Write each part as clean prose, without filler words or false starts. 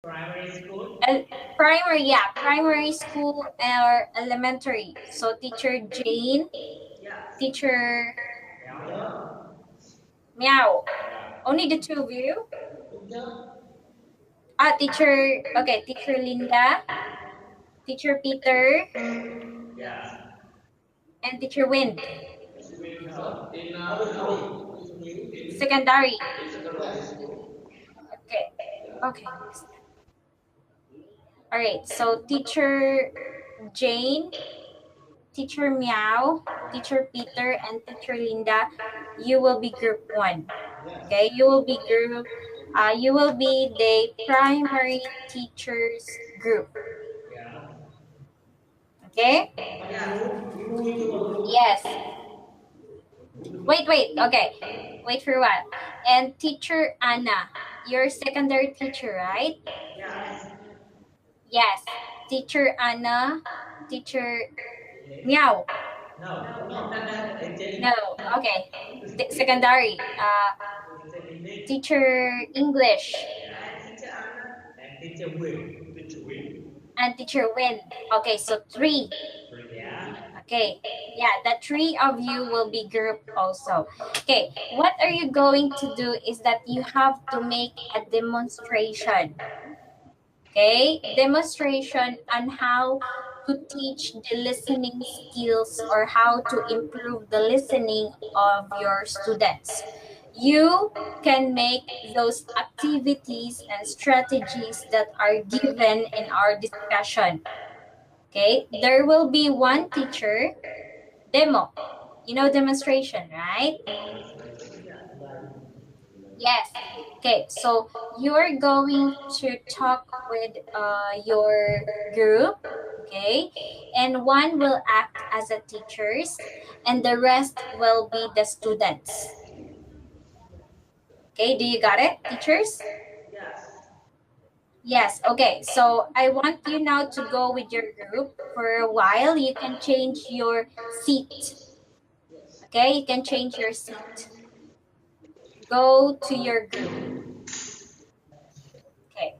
El- Primary, yeah, primary school or elementary. So teacher Jane, teacher Meow. Only the two of you? Teacher, okay, teacher Linda, teacher Peter, and teacher Win. Secondary. Okay. Okay. All right. So teacher Jane, teacher Meow, teacher Peter, and teacher Linda, you will be group one. Okay. You will be the primary teachers group. Okay. Yes. Wait. Okay. Wait for a while. And teacher Anna, you're secondary teacher, right? Yes. Teacher Anna, teacher Meow. No. Okay. Secondary. Teacher English and teacher Win. Okay, so three. Okay. Yeah, the three of you will be grouped also. Okay, what are you going to do is that you have to make a demonstration. Okay, demonstration on how to teach the listening skills or how to improve the listening of your students. You can make those activities and strategies that are given in our discussion. Okay, there will be one teacher demo. You know demonstration, right? Yes. Okay, so you're going to talk with your group, okay? And one will act as a teachers and the rest will be the students. Okay, do you got it, teachers? Yes, okay. So I want you now to go with your group for a while. You can change your seat. Okay, you can change your seat. Go to your group. Okay.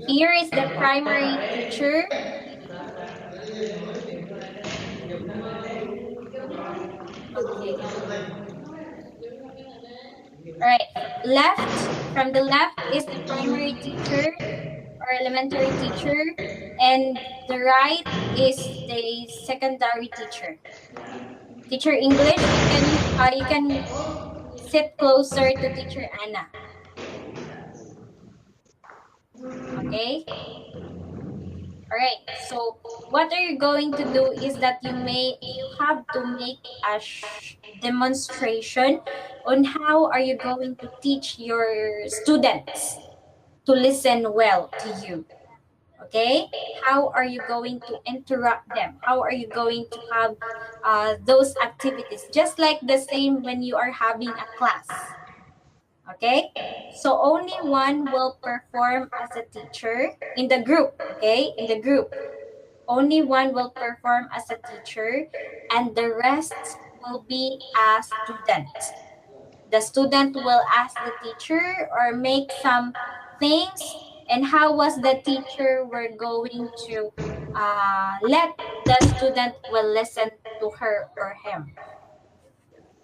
Here is the primary teacher. Okay. All right. From the left is the primary teacher or elementary teacher, and the right is the secondary teacher. Teacher English, you can sit closer to teacher Anna. Okay. All right. So what are you going to do is that you have to make a demonstration on how are you going to teach your students to listen well to you. Okay, how are you going to interrupt them? How are you going to have those activities just like the same when you are having a class? Okay, so only one will perform as a teacher in the group. Okay, in the group only one will perform as a teacher and the rest will be a student. The student will ask the teacher or make some things, and how was the teacher we're going to let the student will listen to her or him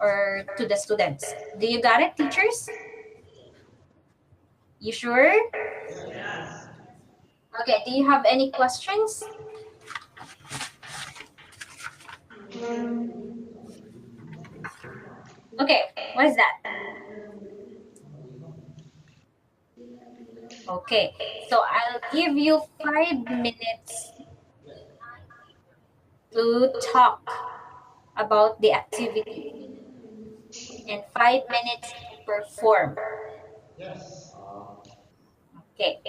or to the students. Do you got it, teachers? You sure? Okay, do you have any questions? Okay, what's that? Okay, so I'll give you 5 minutes to talk about the activity and 5 minutes to perform. Okay.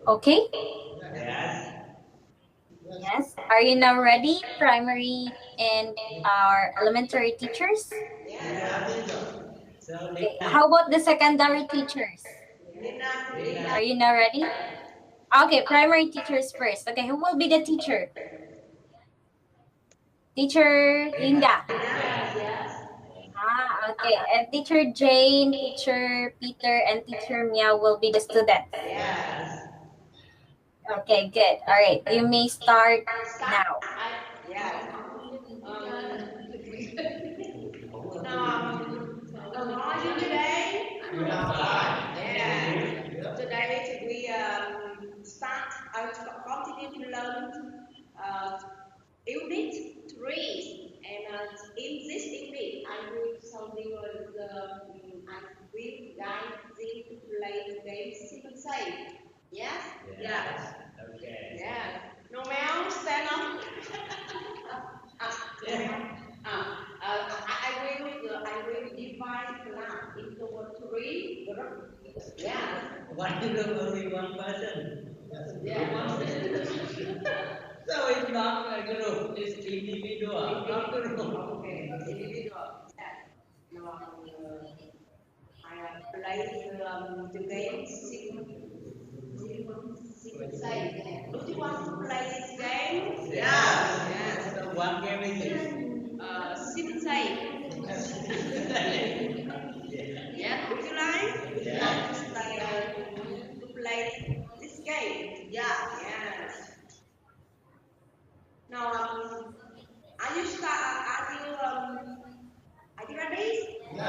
Okay? Yes. Are you now ready, primary and our elementary teachers? Okay. How about the secondary teachers? Are you now ready? Okay, primary teachers first. Okay, who will be the teacher? Teacher Linda. Okay. And teacher Jane, teacher Peter, and teacher Mia will be the students. Okay, good. All right, you may start now. How are you today? Today we continue to learn uh, unit 3, and in this unit I will show you I will guide you to play the game Simon Say. Yes? Yes. No Mel, stand up. I will divide class into 3 groups. Yeah. Why is there only one person? Yeah. So it's not a group, it's individual, not group. Okay, individual. Yeah. Now, I play the game Simon Say. Do you want to play this game? Yes. So what game is this? Simon Say. Yeah, would you like? Yeah. To play this game? Yes. Now, are you ready? No.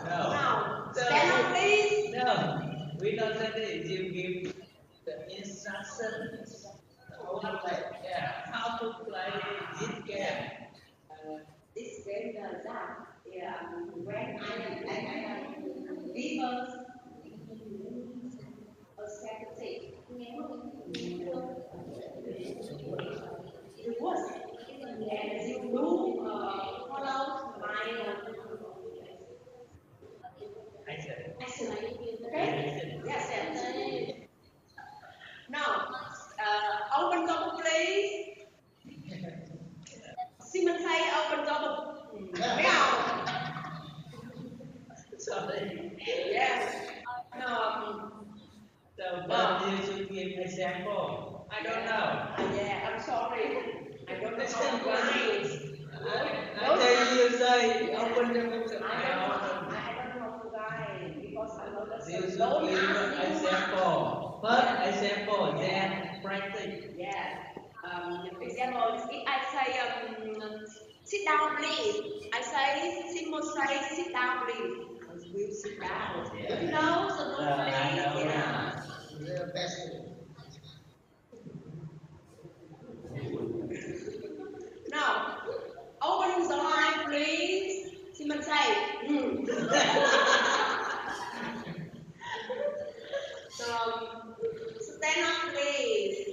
Now, stand up, please. No. We don't say this. You give the instructions. How to play this game. This game does that. Yeah, when I give us a statistic. The worst. And you do follow my action. Okay? Yes. Now, open the book, please. Simon say open the book. Meow. Sorry. Yes. No. So, but you should give example. I don't know. Yeah, I'm sorry. I don't know Example. why. I tell you say open the book. I Don't ask I me sample. First, I sample, then practice. Yes. Example, if I say, sit down, please. I say, Simon say, sit down, please. I will sit down. Yeah. You know, so So no I please. know Yeah. now. Now, opening the eye, please. Simon say, stand up, please.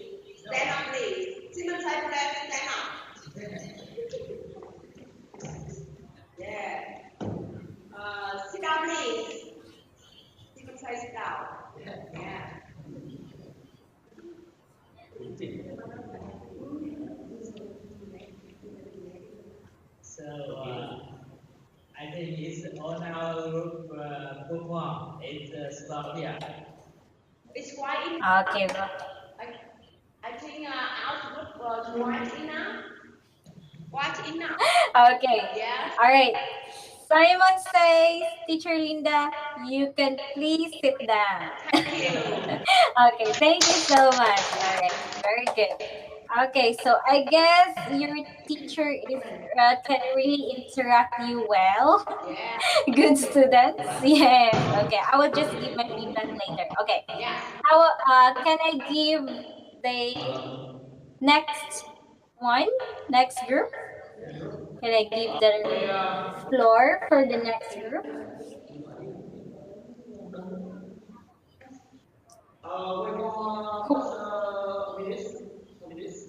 Stand up, please. Simon say, stand up. Yeah. Sit down, please. Simon say, sit down. Yeah. So I think it's on our group perform. It's stop here. It's quite Okay, bro. I think our group was quite enough. Quite enough. Okay. Yes. All right. Simon says, Teacher Linda, you can please sit down. Thank you. Okay, thank you so much. All right, very good. Okay, so I guess your teacher is can really interact you well. Yeah. Good students. Yes. Okay, I will just give my feedback later. Okay. Yes. How can I give the next one, next group? Can I give the floor for the next group? We want Who, minutes.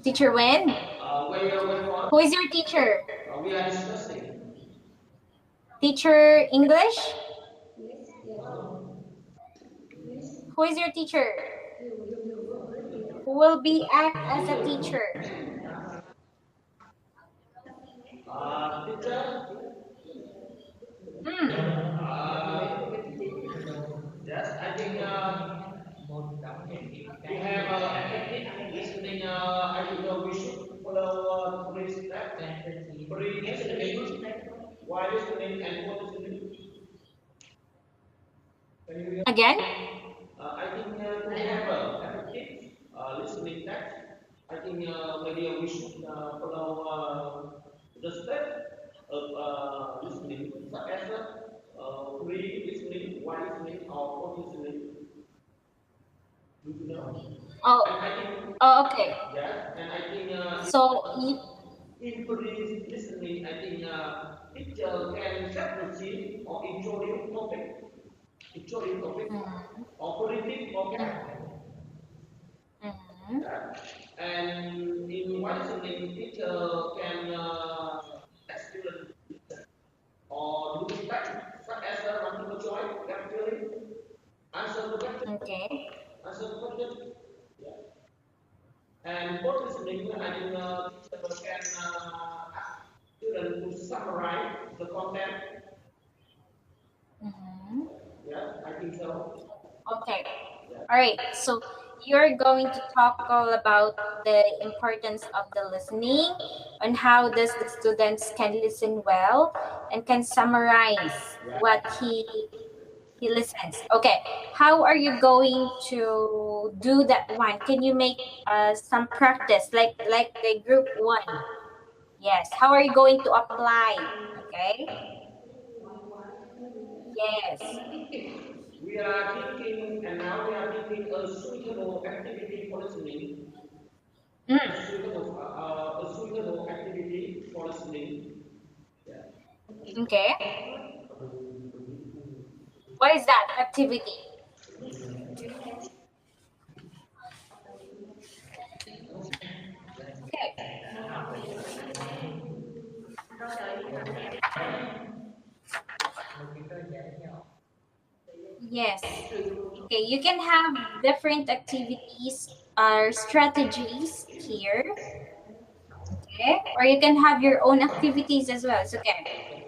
teacher Wen? We want. Who is your teacher? We are discussing. Teacher English? Who is your teacher? Who will be act as a teacher? Teacher. Hmm. Yes, I think we have active listening. I think we should follow three steps. Pre-listening, why listening, and what listening. Can you hear? Again? I think to have effective listening text, I think maybe we should follow the step of listening, such as pre-listening, why listening, or what listening. Do you know? Oh. I think Oh, okay. yes, and I think So you, in pre-listening, I think teacher can set the scene or introduce topic, mm, or predictive vocab. mhm. And in one listening, teacher can ask student or do feedback such as multiple choice, capturing, answer the question, Okay. answer the question. Yeah. And for listening, I think teacher can ask student to summarize the content. Mhm. Yeah, I think so. Okay. Yeah. All right. So you're going to talk all about the importance of the listening and how does the students can listen well and can summarize what he listens. Okay. How are you going to do that one? Can you make some practice like the group one? Yes. How are you going to apply? Okay. Yes. We are thinking, and now we are thinking a suitable activity for listening. Mm. A suitable activity for listening. Yeah. Okay. What is that activity? Okay. Yes. Okay, you can have different activities or strategies here. Okay. Or you can have your own activities as well. It's okay.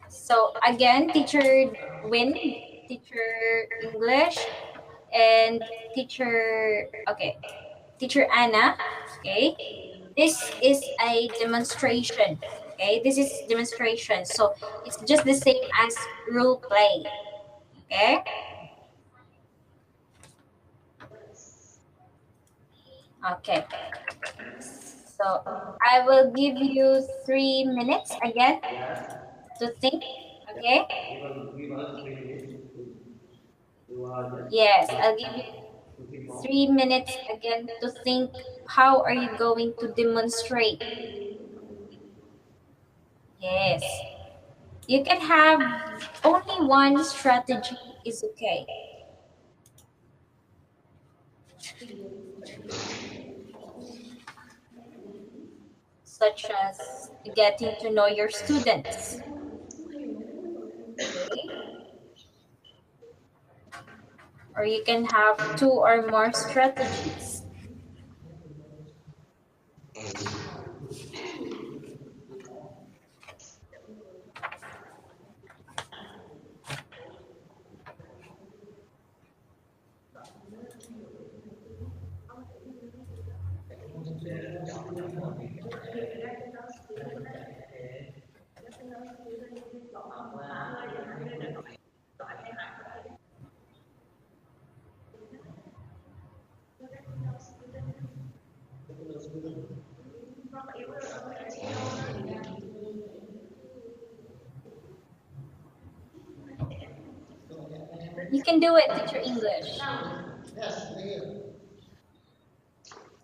So again, teacher Win, teacher English, and teacher Anna. Okay. this is a demonstration. Okay, this is demonstration. So it's just the same as role play. Okay. Okay. So I will give you 3 minutes again Yes. to think. Yeah. Okay. Give us 3 minutes to just Yes, I'll give you to think more. 3 minutes again to think. How are you going to demonstrate? Yes. You can have only one strategy is okay, such as getting to know your students. Okay? Or you can have two or more strategies. You can do it, teacher English.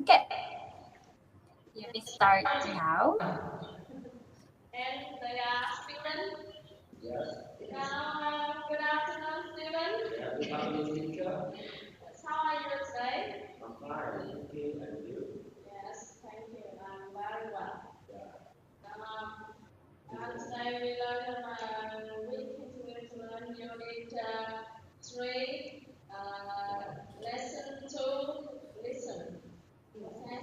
Okay, you may start now. And they are students. Yes. Good afternoon, students. Yeah, good afternoon, teacher. How are you today? I'm fine. Okay, and you? Yes, thank you. I'm very well. Today we continue to learn unit 3, lesson 2, listen. Okay?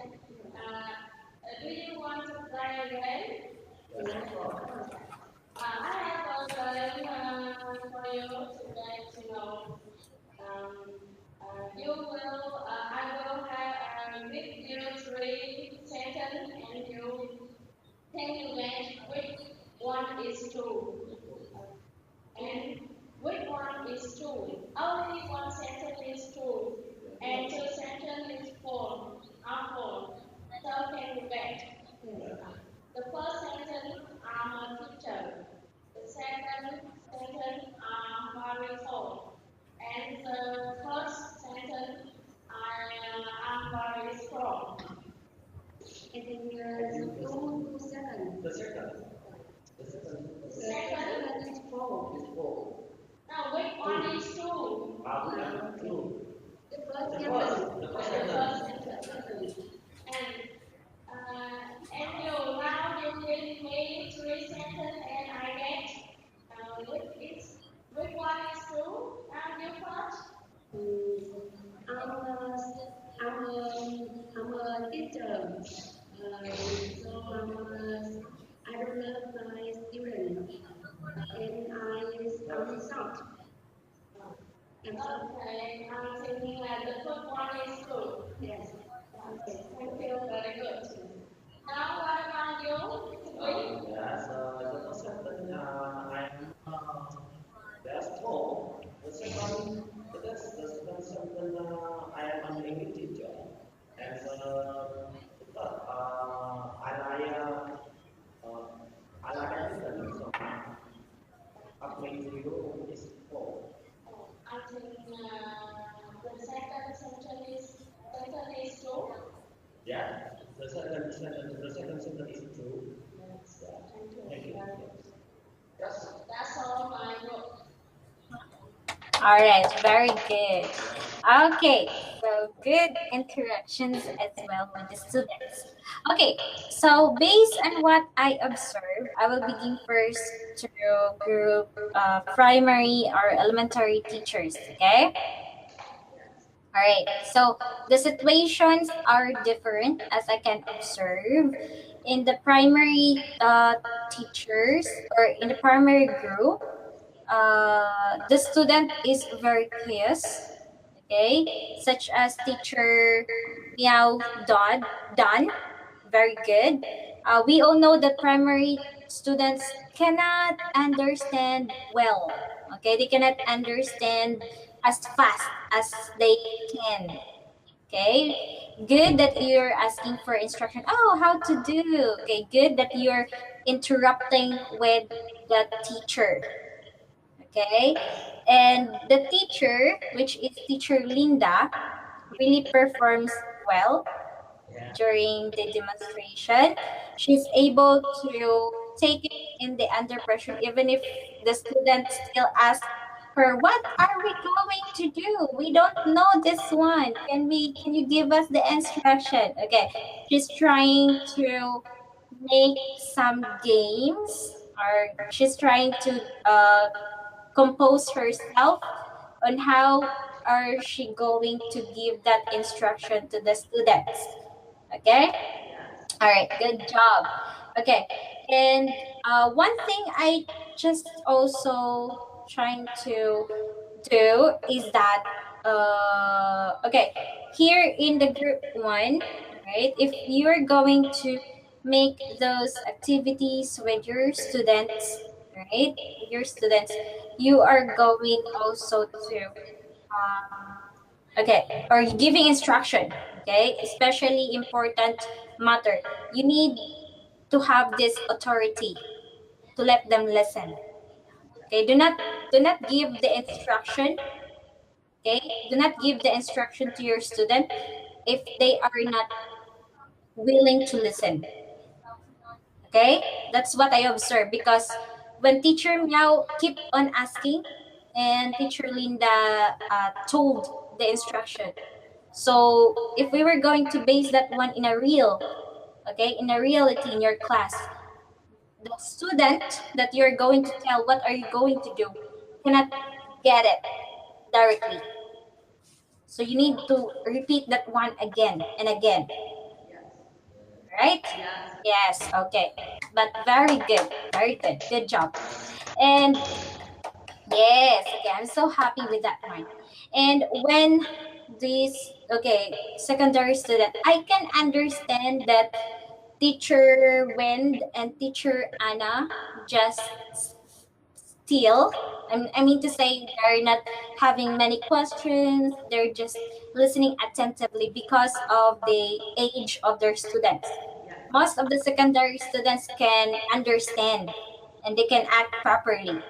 Do you want to play a game? Yes, of course. I have a game for you to get to know. I will have give you 3 seconds and you can you guess which one is true and which one is true. Only one sentence is true and 2 sentences is false. Are false. So can you guess? The first sentence, I'm a teacher. The second sentence, I'm very tall. And the first sentence, I'm very strong. And then two seconds. The second. The second. Second Is four. now which one is true? We have two. The The first first. The first sentence. sentence. And you now you give me 3 sentences and I get which one is true? Now you first. I'm a teacher. I don't love my students. And I'm shocked. Okay, I'm thinking that the first one is true. Yes. Okay, thank you. Very good. Now what about you? Yes, the first sentence, I'm that's tall. The second sentence, I am an English teacher. And the third, I like African so much. According to you, is four. I think the second is true. Yeah, the second sentence is true. Yes. Yeah. Thank you. Thank you. Yes. That's all my book. All right, very good. Okay, so good interactions as well with the students. Okay, so based on what I observed, I will begin first to group primary or elementary teachers. Okay. All right. So the situations are different as I can observe in the primary teachers or in the primary group. The student is very curious, okay, such as teacher Meow Don, Very good. We all know that primary students cannot understand well. Okay, they cannot understand as fast as they can. Okay, good that you're asking for instruction. Oh, how to do. Okay, good that you're interrupting with the teacher. Okay, and the teacher, which is teacher Linda, really performs well during the demonstration. She's able to take it in the under pressure, even if the student still asks her, "What are we going to do? We don't know this one. Can you give us the instruction?" Okay, she's trying to make some games, or she's trying to compose herself on how are she going to give that instruction to the students. Okay. Yes. All right. Good job. Okay. And one thing I just also trying to do is that okay, here in the group one, right? If you're going to make those activities with your students, right? With your students, you are going also to okay, or giving instruction, okay, especially important matter. You need to have this authority to let them listen. Okay, do not give the instruction. Okay, do not give the instruction to your student if they are not willing to listen. Okay, that's what I observe, because when teacher Meow keep on asking and teacher Linda told the instruction. So if we were going to base that one in a real, okay, in a reality in your class, the student that you're going to tell what are you going to do cannot get it directly. So you need to repeat that one again and again, Yes. right? Yes. Yes, okay. But very good, very good. Good job. And yes, okay, I'm so happy with that one. And when this, okay, secondary student, I can understand that teacher Wind and teacher Anna just still, I mean to say, they're not having many questions, they're just listening attentively because of the age of their students. Yes. Most of the secondary students can understand and they can act properly,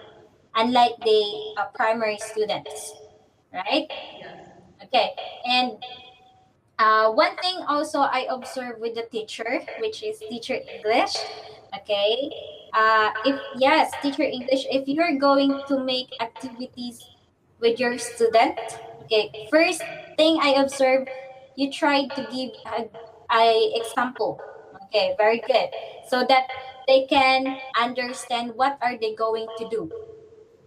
unlike the primary students, right? Yes. Okay, and one thing also I observe with the teacher, which is teacher English. Okay, if yes, teacher English, if you're going to make activities with your student, okay, first thing I observe, you try to give a example. Okay, very good, so that they can understand what are they going to do.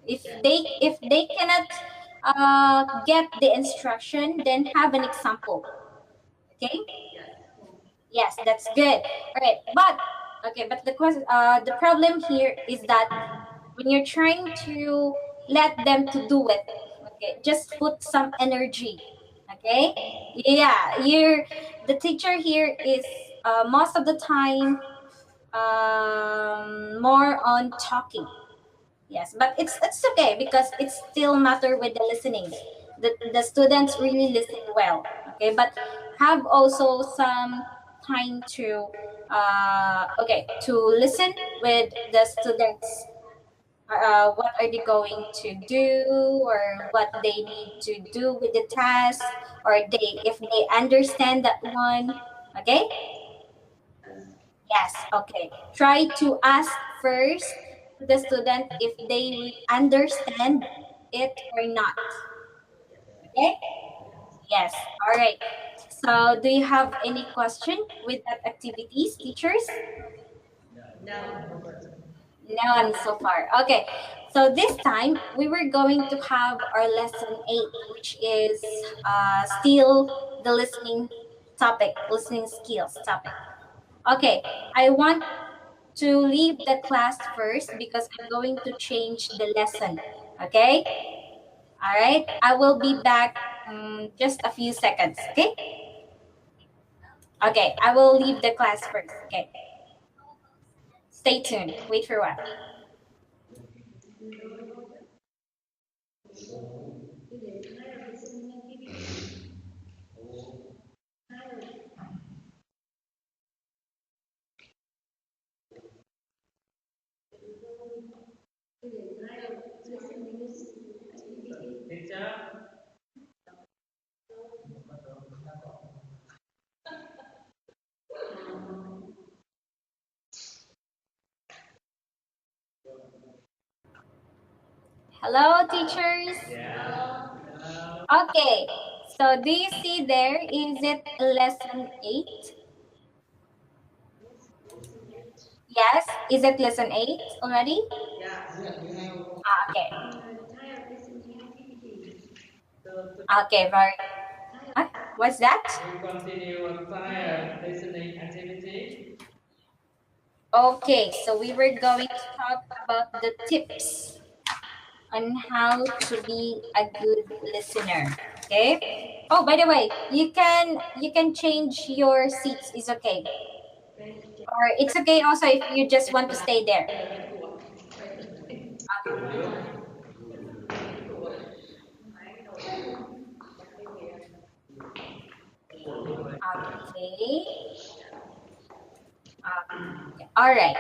If they cannot get the instruction, then have an example. Okay. Yes. Yes, that's good. All right, but okay, but the problem here is that when you're trying to let them to do it, okay, just put some energy. Okay. Yeah, you're the teacher here is most of the time more on talking. Yes, but it's okay because it's still matter with the listening. The students really listen well. Okay, but have also some time to okay, to listen with the students. What are they going to do, or what they need to do with the task, or they if they understand that one. Okay. Yes, okay. Try to ask first to the student if they will understand it or not. Okay? Yes. All right. So, do you have any question with that activities, teachers? No. None so far. Okay. So this time we were going to have our lesson 8, which is still the listening topic, listening skills topic. Okay. I want to leave the class first because I'm going to change the lesson. Okay? All right. I will be back just a few seconds. Okay? Okay, I will leave the class first. Okay. Stay tuned. Wait for a while. Teacher. Hello, teachers. Yeah. Okay. So do you see there? Is it lesson 8? Yes. Is it lesson 8 already? Yeah. Okay. Tired listening activity. Okay. Very. What's that? We continue prior listening activity. Okay. So we were going to talk about the tips on how to be a good listener. Okay. Oh, by the way, you can change your seats. Is okay. Or it's okay also if you just want to stay there. Okay. All right.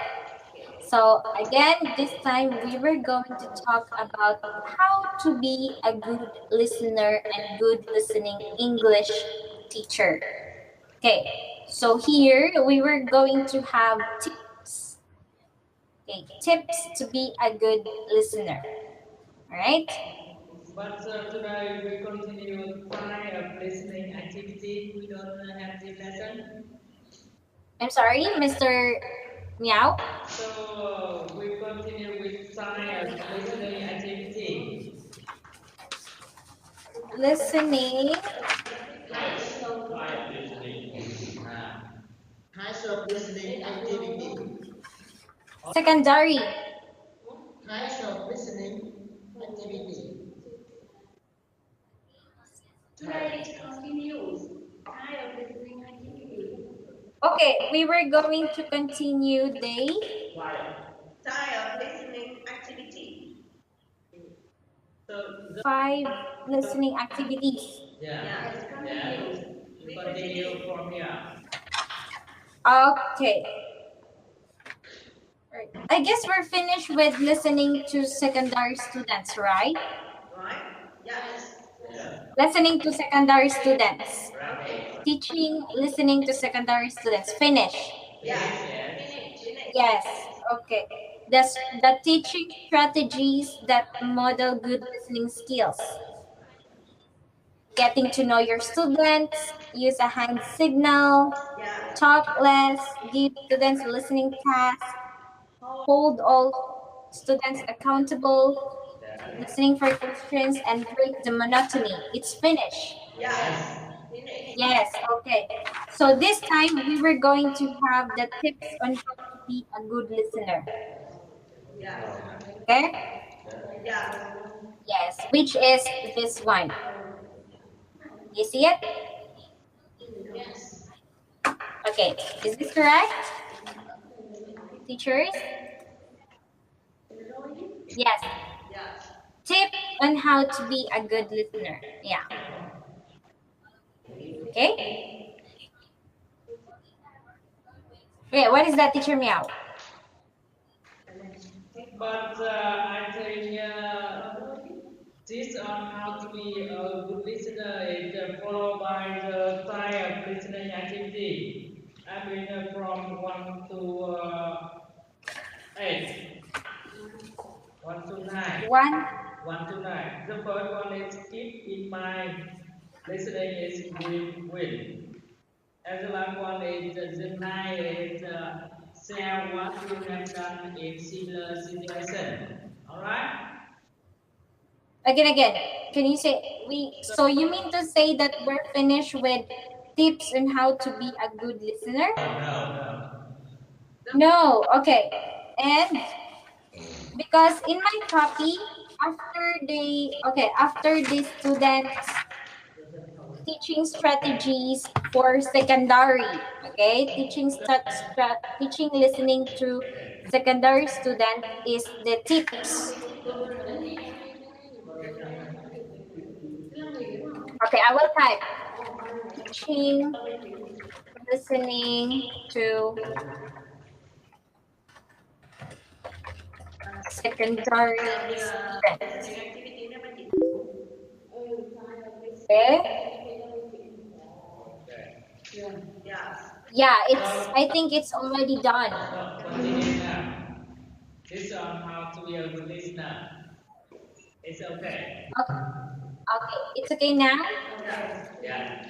So again, this time we were going to talk about how to be a good listener and good listening English teacher. Okay. So here we were going to have tips. Okay, tips to be a good listener. All right. But today we continue prior listening activity. We don't have the lesson. I'm sorry, Mr. Meow. So we continue with prior listening activity. Listening. Prior listening. Types of listening activity. Secondary. Types of listening activity. Today it continues. Tired listening activity. Okay, we were going to continue day Tired listening activity. So 5 listening activities. yeah, Yes, yeah. continues. We continue from here. Okay. Right. I guess we're finished with listening to secondary students, right? Right? Yes. Yeah. Listening to secondary students. Right. Teaching, listening to secondary students. Finish. Yes. Yes. Finish. Yes. Okay. The teaching strategies that model good listening skills. Getting to know your students, use a hand signal, Yeah. talk less, give students listening tasks, hold all students accountable, listening for questions, and break the monotony. It's finished. Yes. Finish. Yes, okay. So this time we were going to have the tips on how to be a good listener. Yes. Okay? Yes. Yes, which is this one. You see it? Yes. Okay, is this correct? Teachers? Yes. Yes. Tip on how to be a good listener. Yeah. Okay? Okay, what is that, Teacher Meow? But I think this on how to be a good listener is followed by the prior listening activity. I mean from 1 to 8, 1 to 9. One. 1 to 9. The first one is keep in mind listening is win-win. And the last one is the 9 is share what you have done in similar situation. Alright? Again. Can you say so you mean to say that we're finished with tips on how to be a good listener? No. No. Okay. And because in my copy, after the students teaching strategies for secondary. Okay, teaching listening to secondary student is the tips. Okay, I will type teaching listening to secondary students. Okay. Yeah, I think it's already done. So continue now. This on how to be a good listener. It's okay. Okay, it's okay now. Yeah.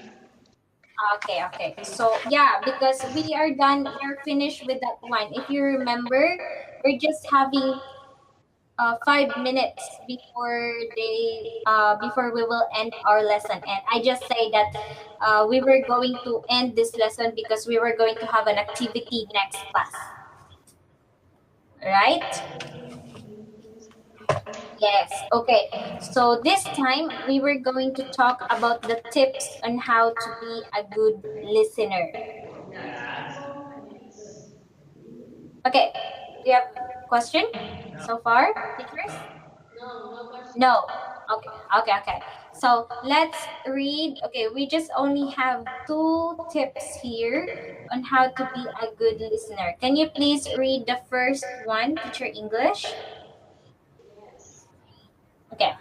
Okay. So yeah, because we are done, we're finished with that one. If you remember, we're just having 5 minutes before we will end our lesson, and I just say that we were going to end this lesson because we were going to have an activity next class, right? Yes. Okay. So this time we were going to talk about the tips on how to be a good listener. Yes. Okay. Do you have a question so far, teachers? No. Okay. So let's read. Okay, we just only have two tips here on how to be a good listener. Can you please read the first one, teacher English? Okay.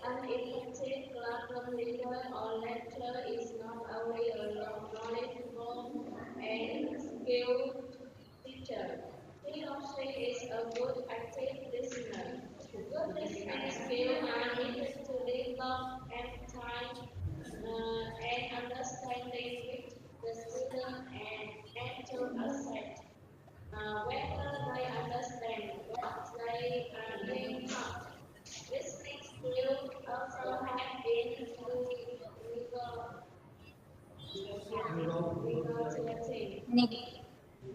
An effective classroom leader or lecturer is not only a knowledgeable and skilled teacher. He or she is a good active listener. Good listening skills are needed to develop empathy and understanding with the student and to assess whether they understand what they are being taught. Listening skills also have been negotiating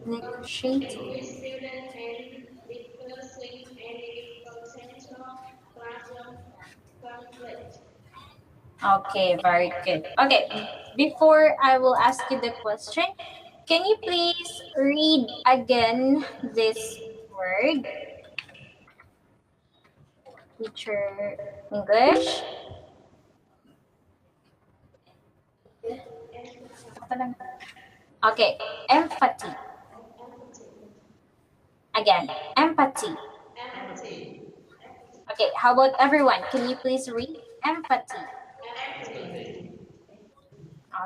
Negotiating. with students and discussing any potential classroom conflict. Okay, very good. Okay, before I will ask you the question, can you please read again this word, teacher English? Okay, empathy. Again, empathy. Empathy. Okay, how about everyone? Can you please read empathy? Empathy.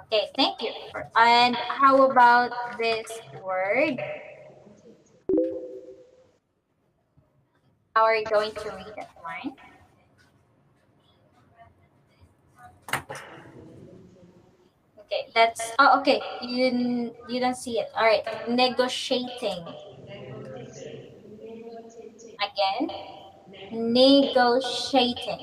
Okay, thank you. And how about this word? How are you going to read that line? Okay, that's oh okay. You don't see it. All right, negotiating again. Negotiating.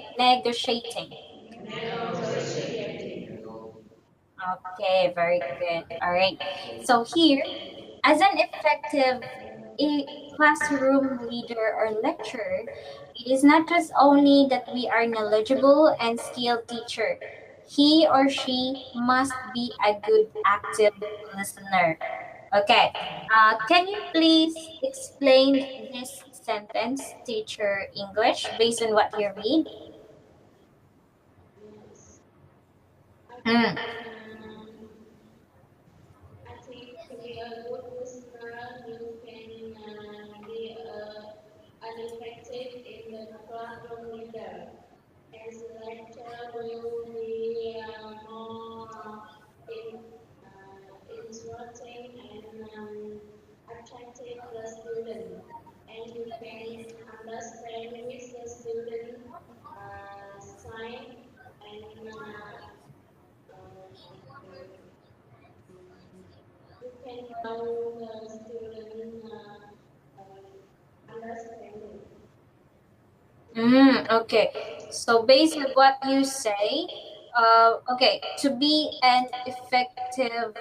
Okay, very good. All right. So here, as an effective classroom leader or lecturer, it is not just only that we are knowledgeable and skilled teacher. He or she must be a good active listener. Okay. Can you please explain this sentence, teacher English, based on what you read? Mm. I think to be a good listener, you can be an effective in the classroom leader. As a lecturer, will be more in, interesting and attractive the student, and you can understand with the student sign and you can know the student understanding. Okay. So based on what you say, okay, to be an effective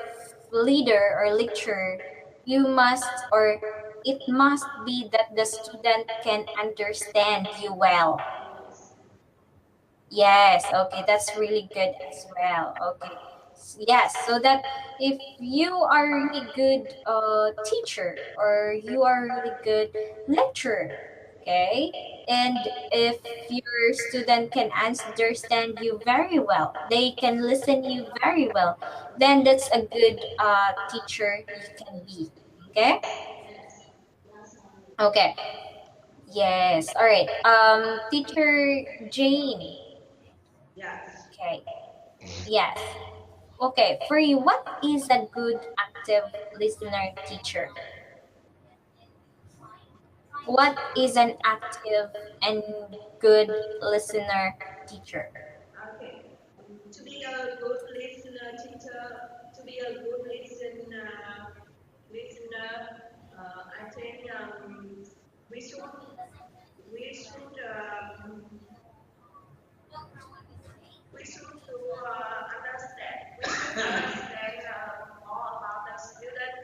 leader or lecturer, you must or it must be that the student can understand you well. Yes. Yes, okay, that's really good as well. Okay. Yes, so that if you are really good teacher or you are really good lecturer, okay? And if your student can understand you very well, they can listen you very well, then that's a good teacher you can be. Okay? Yes. Yes. Okay. Yes. All right. Teacher Jane. Yes. Okay. Yes. Okay, for you, what is a good active listener teacher? What is an active and good listener teacher? Okay. To be a good listener, teacher, to be a good listener, I think we should we should we should to understand. We should understand more about the student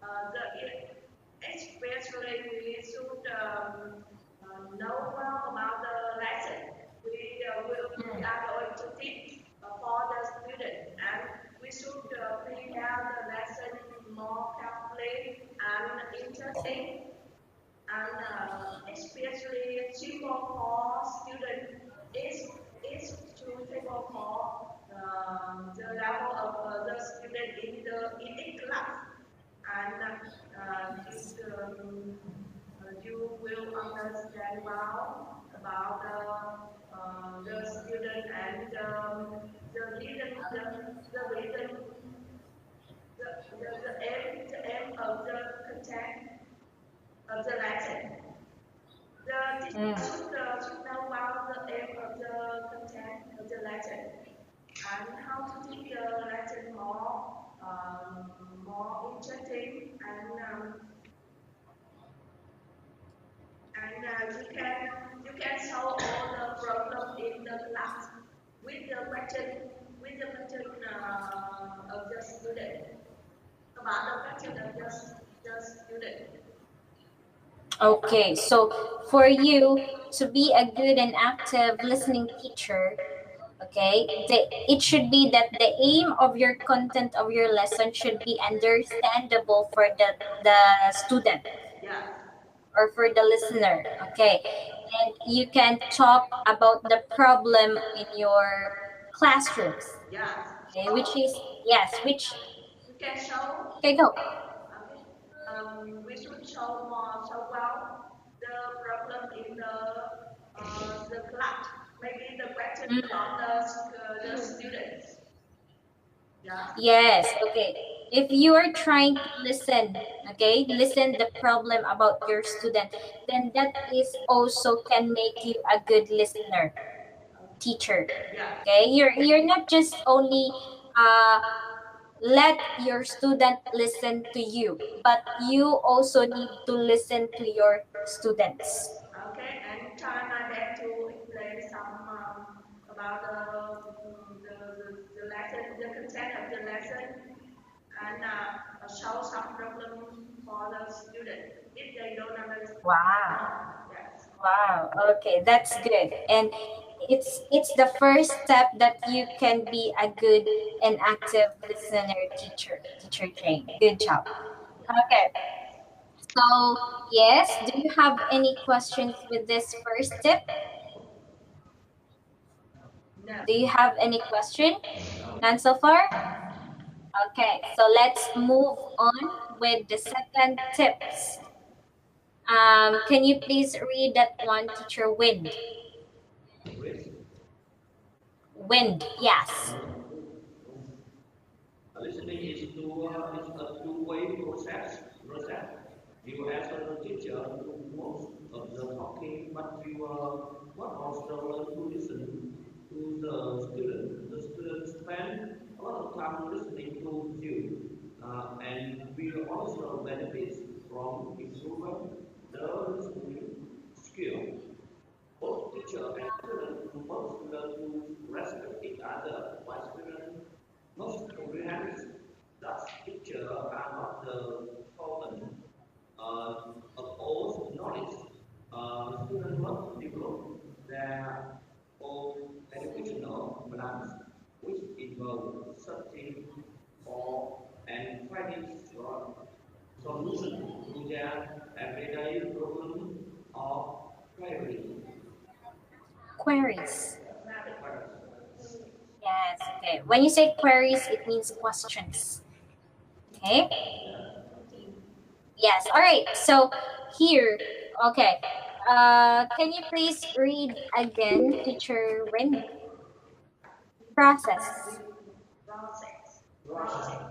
and the especially we should know well about the lesson. We are going to teach for the student, and we should prepare the lesson more carefully and interesting, and especially simple for student is suitable for the level of the student in the class, and you will understand well about the student and the reason the aim of the content of the lesson. The teacher Mm. should know about the aim of the content of the lesson and how to teach the lesson more interesting, and you can solve all the problem in the class with the question of the student about the question of the student. Okay, so for you to be a good and active listening teacher, okay, it should be that the aim of your content of your lesson should be understandable for the student Yes, or for the listener. Okay, and you can talk about the problem in your classrooms. yes. Okay, which So is yes, which you can show. okay, go. Okay. We should show well the problem in the class. Maybe the question Mm. from the students. Yes. Yes, okay. If you are trying to listen, okay, listen the problem about your student, then that is also can make you a good listener, teacher. Yes. Okay, you're not just only uh let your student listen to you, but you also need to listen to your students. Okay. And try my best to explain some about the lesson, the content of the lesson, and show some problems for the student if they don't Wow. understand. Yes. Wow. Okay, that's good. And it's the first step that you can be a good and active listener teacher. Teacher Jane. Good job. Okay. So, yes, do you have any questions with this first tip? No. Do you have any question? None so far? Okay. So, let's move on with the second tips. Can you please read that one, teacher? Wind. Great. Wind. Yes. Listening is a two-way process. You as a teacher do most of the talking, but you must also learn to listen to the student. The student spend a lot of time listening to you, and will also benefit from improving the listening skill. Both teacher and student must learn to respect each other, while student must comprehend that teacher are not the fountain of all knowledge. Students must develop their own solution to their everyday problem or query. Queries. Queries. Yes, okay. When you say queries, it means questions. Okay? Yes. All right. So here, okay. Can you please read again, teacher Win? Process. Process. Process. Process.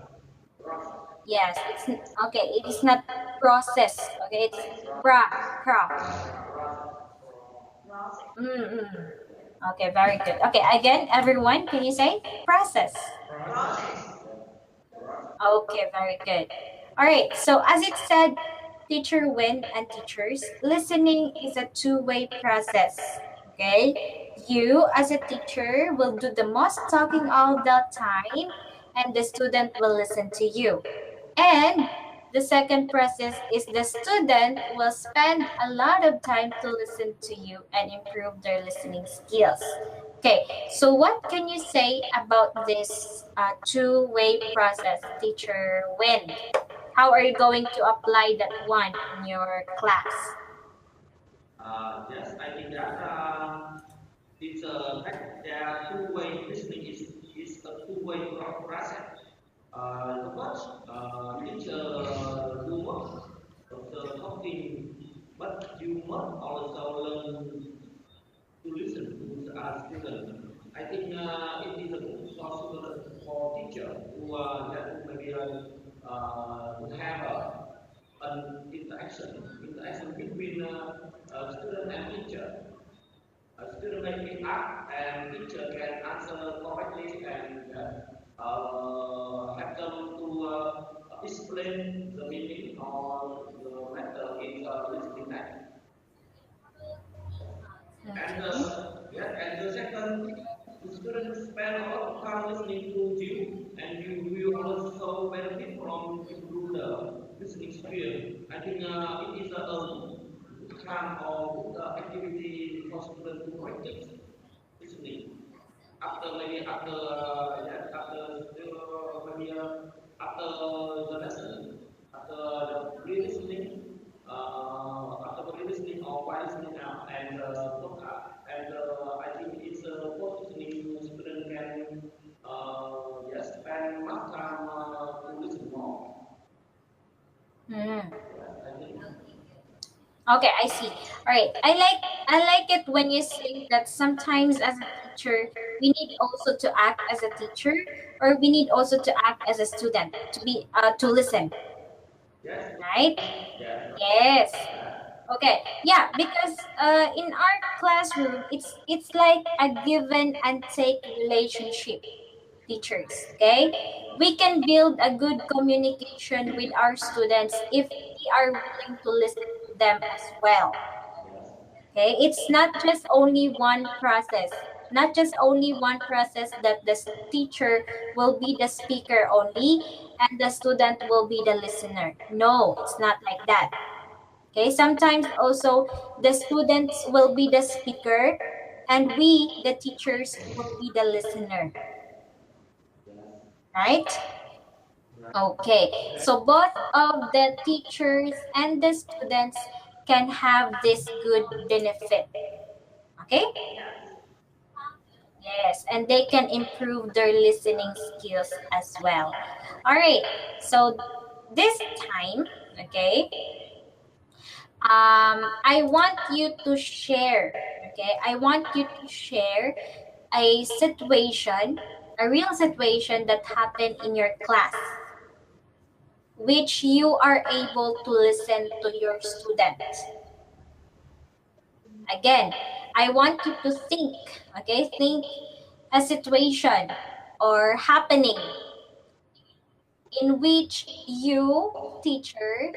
Process. Yes, it's okay. It is not process. Okay, it's pra. Process. Mm-mm. Okay, very good. Okay, again, everyone, can you say process? Process. Okay, very good. All right. So as it said, teacher Win and teachers, listening is a two-way process. Okay, you as a teacher will do the most talking all the time, and the student will listen to you. And the second process is the student will spend a lot of time to listen to you and improve their listening skills. Okay, so what can you say about this two-way process, teacher Win? How are you going to apply that one in your class? Yes, I think that it's that there are two-way listening is a two-way process. The first, teacher do most of the talking, but you must also learn to listen to the student. I think it is a good source for teacher who that maybe to have an interaction between student and teacher. A student may pick up and teacher can answer correctly and have them to explain the meaning or the matter in listening time. And Okay. yeah, and the second, the students spend a lot of time listening to you, and you will also benefit from improve the listening skill. I think it is a good time or good activity for students to practice listening. After maybe after yeah, maybe after the lesson, after the pre-listening, after the pre-listening or while listening now and and I think it's post listening student can yes spend much time to listen more. Mm. Yeah, I think Okay, I see. All right. I like it when you say that sometimes as a teacher, we need also to act as a teacher, or we need also to act as a student to be to listen, yes, right? yes, Yes. Okay. Yeah, because in our classroom, it's like a given and take relationship, teachers. Okay, we can build a good communication with our students if we are willing to listen to them as well. yes, Okay, it's not just only one process, not just only one process that the teacher will be the speaker only and the student will be the listener. No, it's not like that. Okay, sometimes also the students will be the speaker and we, the teachers, will be the listener, right? Okay, so both of the teachers and the students can have this good benefit. Okay? Yes. Yes, and they can improve their listening skills as well. All right, so this time, okay, I want you to share, okay, I want you to share a situation, a real situation that happened in your class, which you are able to listen to your student. Again, I want you to think, okay, think a situation or happening in which you, teacher,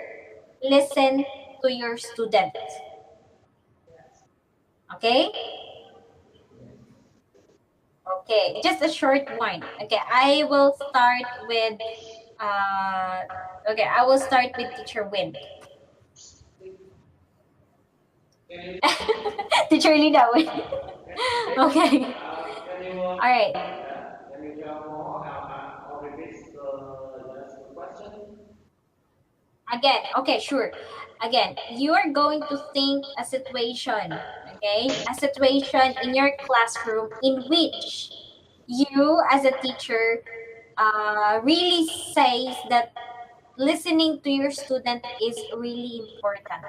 listen to your student. Okay? Okay, just a short one. Okay, I will start with I will start with teacher Win. can you Teacher Lina Win. Okay. can you All right. yeah, can you tell more or repeat the just the question? Again, okay, sure. Again, you are going to think a situation, okay? A situation in your classroom in which you, as a teacher, really says that listening to your student is really important.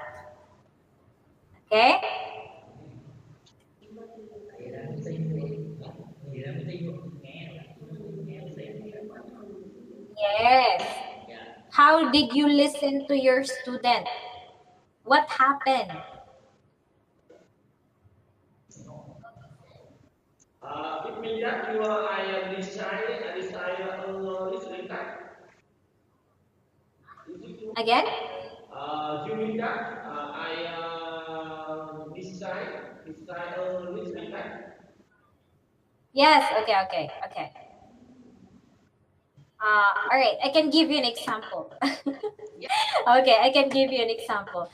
Okay? Yes. How did you listen to your student? What happened? It means that you are I desire listening back. Is it true? Again? Do you mean that I desire listening back? Yes. Okay. Okay. Okay. All right. I can give you an example. Okay, I can give you an example.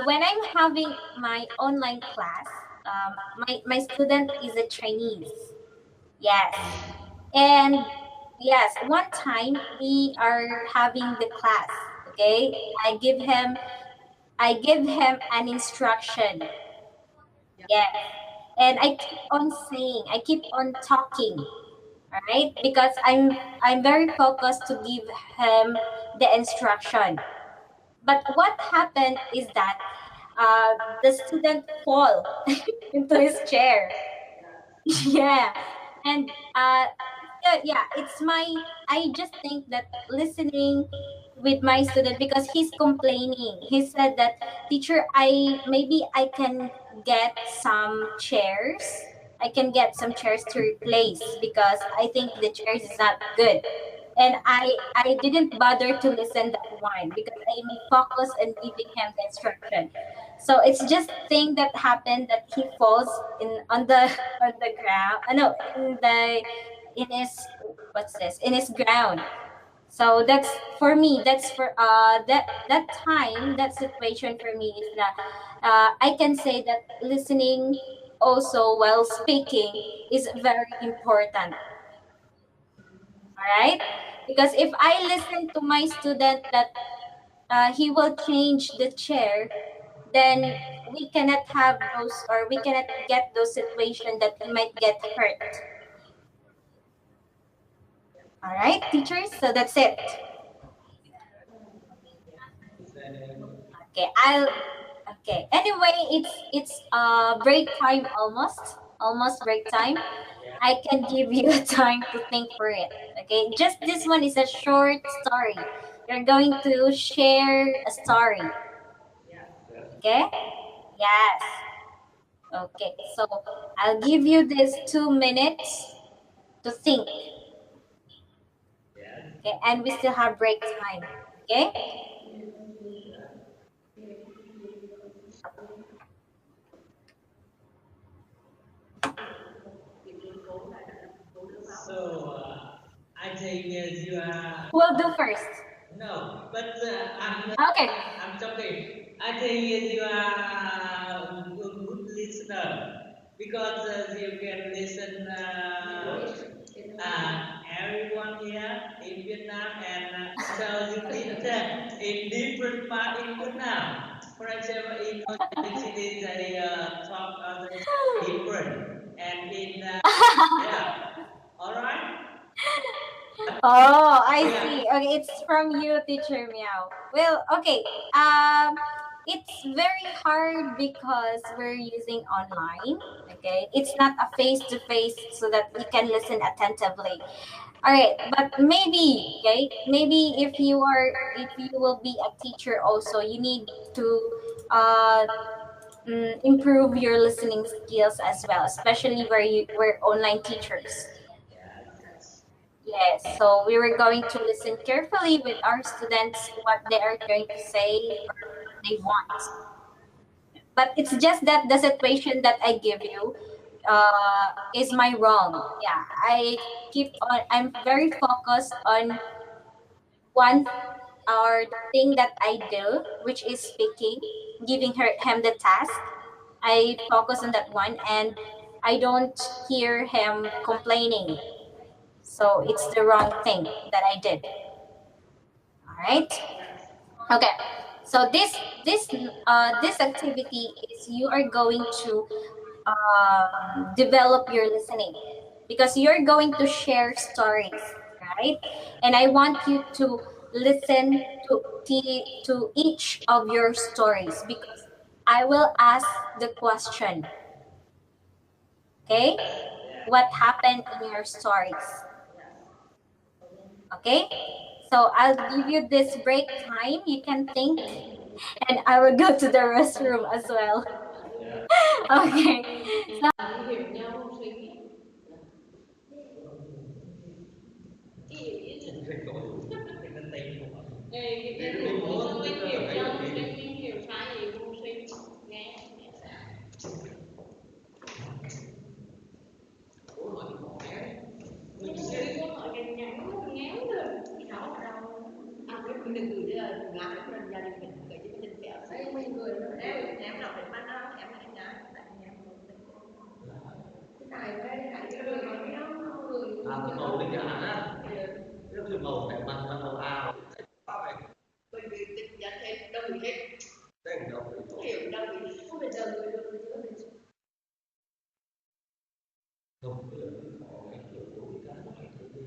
When I'm having my online class, my student is a Chinese. Yes. And yes, one time we are having the class. Okay, I give him an instruction. Yes, and I keep on saying, I keep on talking. All right, because I'm very focused to give him the instruction. But what happened is that the student fall into his chair. Yeah, and yeah, it's my. I just think that listening with my student because he's complaining. He said that teacher, I maybe I can get some chairs. I can get some chairs to replace because I think the chairs is not good. And I didn't bother to listen that one because I'm focused on giving him the instruction. So it's just thing that happened that he falls in on the on the ground. No, in the in his what's this in his ground. So that's for me. That's for that time that situation for me is that I can say that listening also while speaking is very important. All right, because if I listen to my student that he will change the chair, then we cannot have those or we cannot get those situations that he might get hurt. All right, teachers. So that's it. Okay, I'll. Okay. Anyway, it's break time almost break time. I can give you time to think for it. Okay, just this one is a short story. You're going to share a story. Okay. Yes. Okay. So I'll give you this 2 minutes to think. Okay, and we still have break time. Okay. So I think you are We'll do first. no, but Okay. I'm talking. I think you are a good listener because you can listen everyone here in Vietnam and so you did in different part in Vietnam. For example, in Ho Chi Minh City, they talk different and in yeah. All right. Oh, I Yeah. see. Okay, it's from you, teacher Meow. Well, okay. It's very hard because we're using online. Okay, it's not a face to face, so that we can listen attentively. All right, but maybe, okay, maybe if you will be a teacher also, you need to uh, improve your listening skills as well, especially where you we're online teachers. Yes, so we were going to listen carefully with our students what they are going to say or they want. But it's just that the situation that I give you is my wrong. Yeah, I keep on. I'm very focused on one or the thing that I do, which is speaking, giving him the task. I focus on that one, and I don't hear him complaining. So it's the wrong thing that I did. All right. Okay. So this activity is you are going to develop your listening because you're going to share stories, right? And I want you to listen to each of your stories because I will ask the question, okay? What happened in your stories? Okay? So I'll give you this break time. You can think, and I will go to the restroom as well. Okay. So hiểu nhau không suy nghĩ hiểu cái hiểu của mình hiểu nhau không suy mình hiểu sai gì không suy nghe mình suy có hỏi cái nhắn không ngéo được đâu đâu cái mình đừng gửi là ngắn mình gia đình mình gửi cho mình kẹo ấy mình gửi em đọc được bắt đó em lại nhắn cái này cái đường mà kéo người thuyền màu đi chẳng hạn á, cái thuyền màu phải bằng bằng màu A bởi vì tình nhận hết đâu bị hết đây là đâu không hiểu đâu bị không phải giờ người được người chữa không bây giờ có cái kiểu đối cái phải thứ tư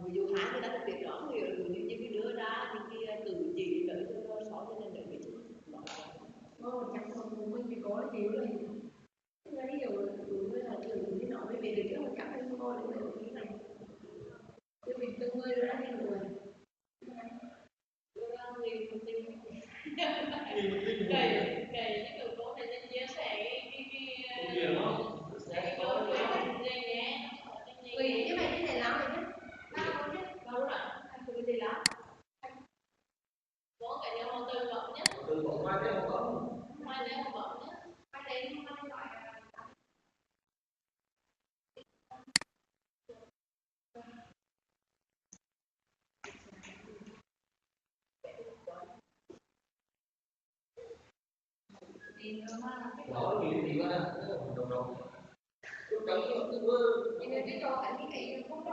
ví dụ tháng người ta không biết rõ hiểu được những cái đứa ra những cái từ chỉ đợi cho nó cho nên đợi bị chắc không mới chỉ có hiểu rồi ví dụ tụi mới là từ cái nọ mới về được chứ không chắc không coi được cái này chứ vì từng người ra đi người người thông tin cày cày những người cố này chia sẻ cái câu chuyện này nhé vì cái này lắm rồi nhé ba luôn nhé đâu rồi anh tụi gì lắm có cái điều hồ từ bậc nhất từ bỏ qua cái một cống mai này hồ bậc nhất mai này không mai loại đó vì gì đó đồng đồng nên cái câu ảnh cái này không có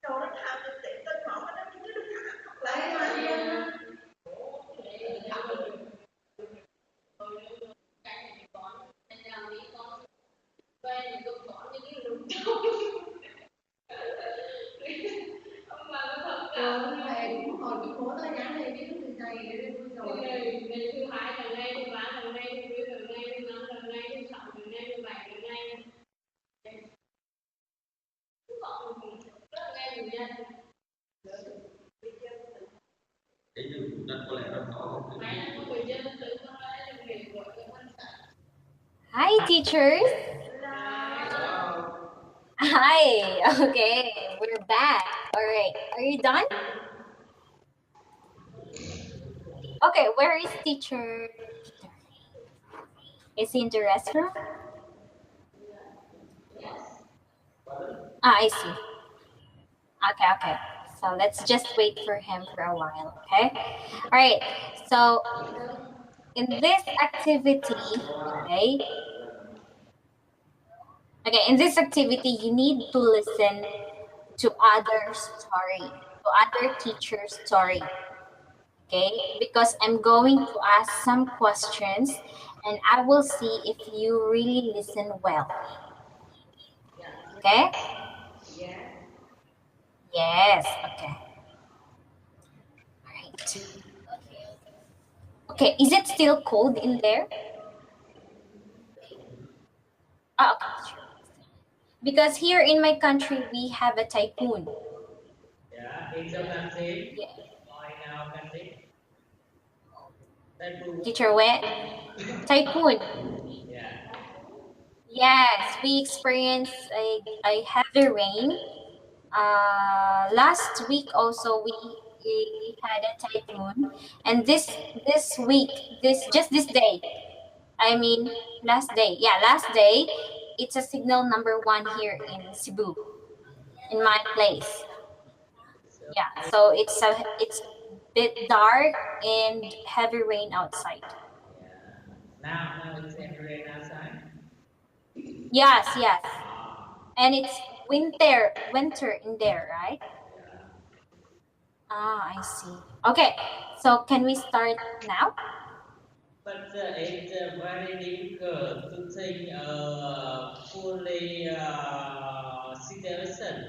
đâu nó tham để tên họ nó chứ lấy mà nha quen tôi có những cái lùng ông bà có thật thầy cũng hồi cái bố tôi nhắn này cái thứ này rồi ngày thứ hai là ngay thứ ba là ngay thứ tư là ngay thứ năm là ngay thứ sáu là ngay thứ bảy là ngay rất là ngay người dân thế nhưng nó có lẽ nó có mấy năm có người dân tự nó nói là việc của hi teachers. Hi. Okay, we're back. All right. Are you done? Okay, where is teacher? Is he in the restroom? Ah, I see. Okay. So let's just wait for him for a while, okay? All right. So in this activity, in this activity, you need to listen to other story, to other teacher's story. Okay, because I'm going to ask some questions and I will see if you really listen well. Okay? Yes, okay. All right. Okay, is it still cold in there? Oh, okay. Because here in my country, we have a typhoon. Yeah, in the country. Yeah. In our country. Teacher, where? Typhoon. Yeah. Yes, we experienced a heavy rain. Last week also we had a typhoon, and this week, this day, I mean last day, last day, it's a signal number 1 here in Cebu, in my place. Yeah, so it's a bit dark and heavy rain outside. Now it's rain outside. Yes, yes. Ah, And it's winter in there, right? yeah. Ah, I see. Okay, so can we start now? But it's very difficult to think fully situation.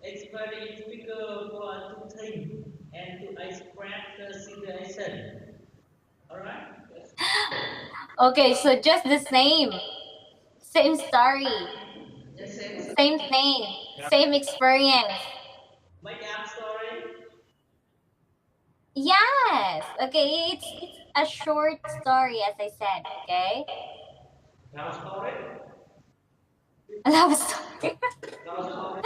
It's very difficult for to think and to express the situation. All right. Okay, so just the same story, The same. same thing, same experience. Make up story. Yes. Okay, it's a short story, as I said. Okay, Love story. a love story. Love story.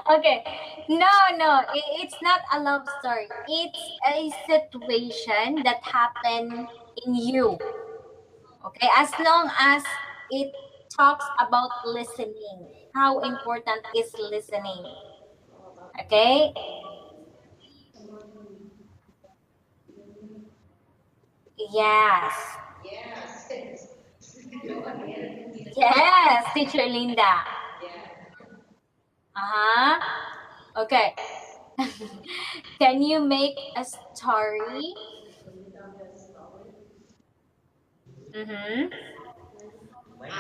Okay, no, it's not a love story. It's a situation that happened in you. Okay, as long as it talks about listening, how important is listening? Okay, yes, Yes. Go ahead. yes, teacher Linda. Yeah. Uh-huh. Okay. Can you make a story? Mm-hmm. Make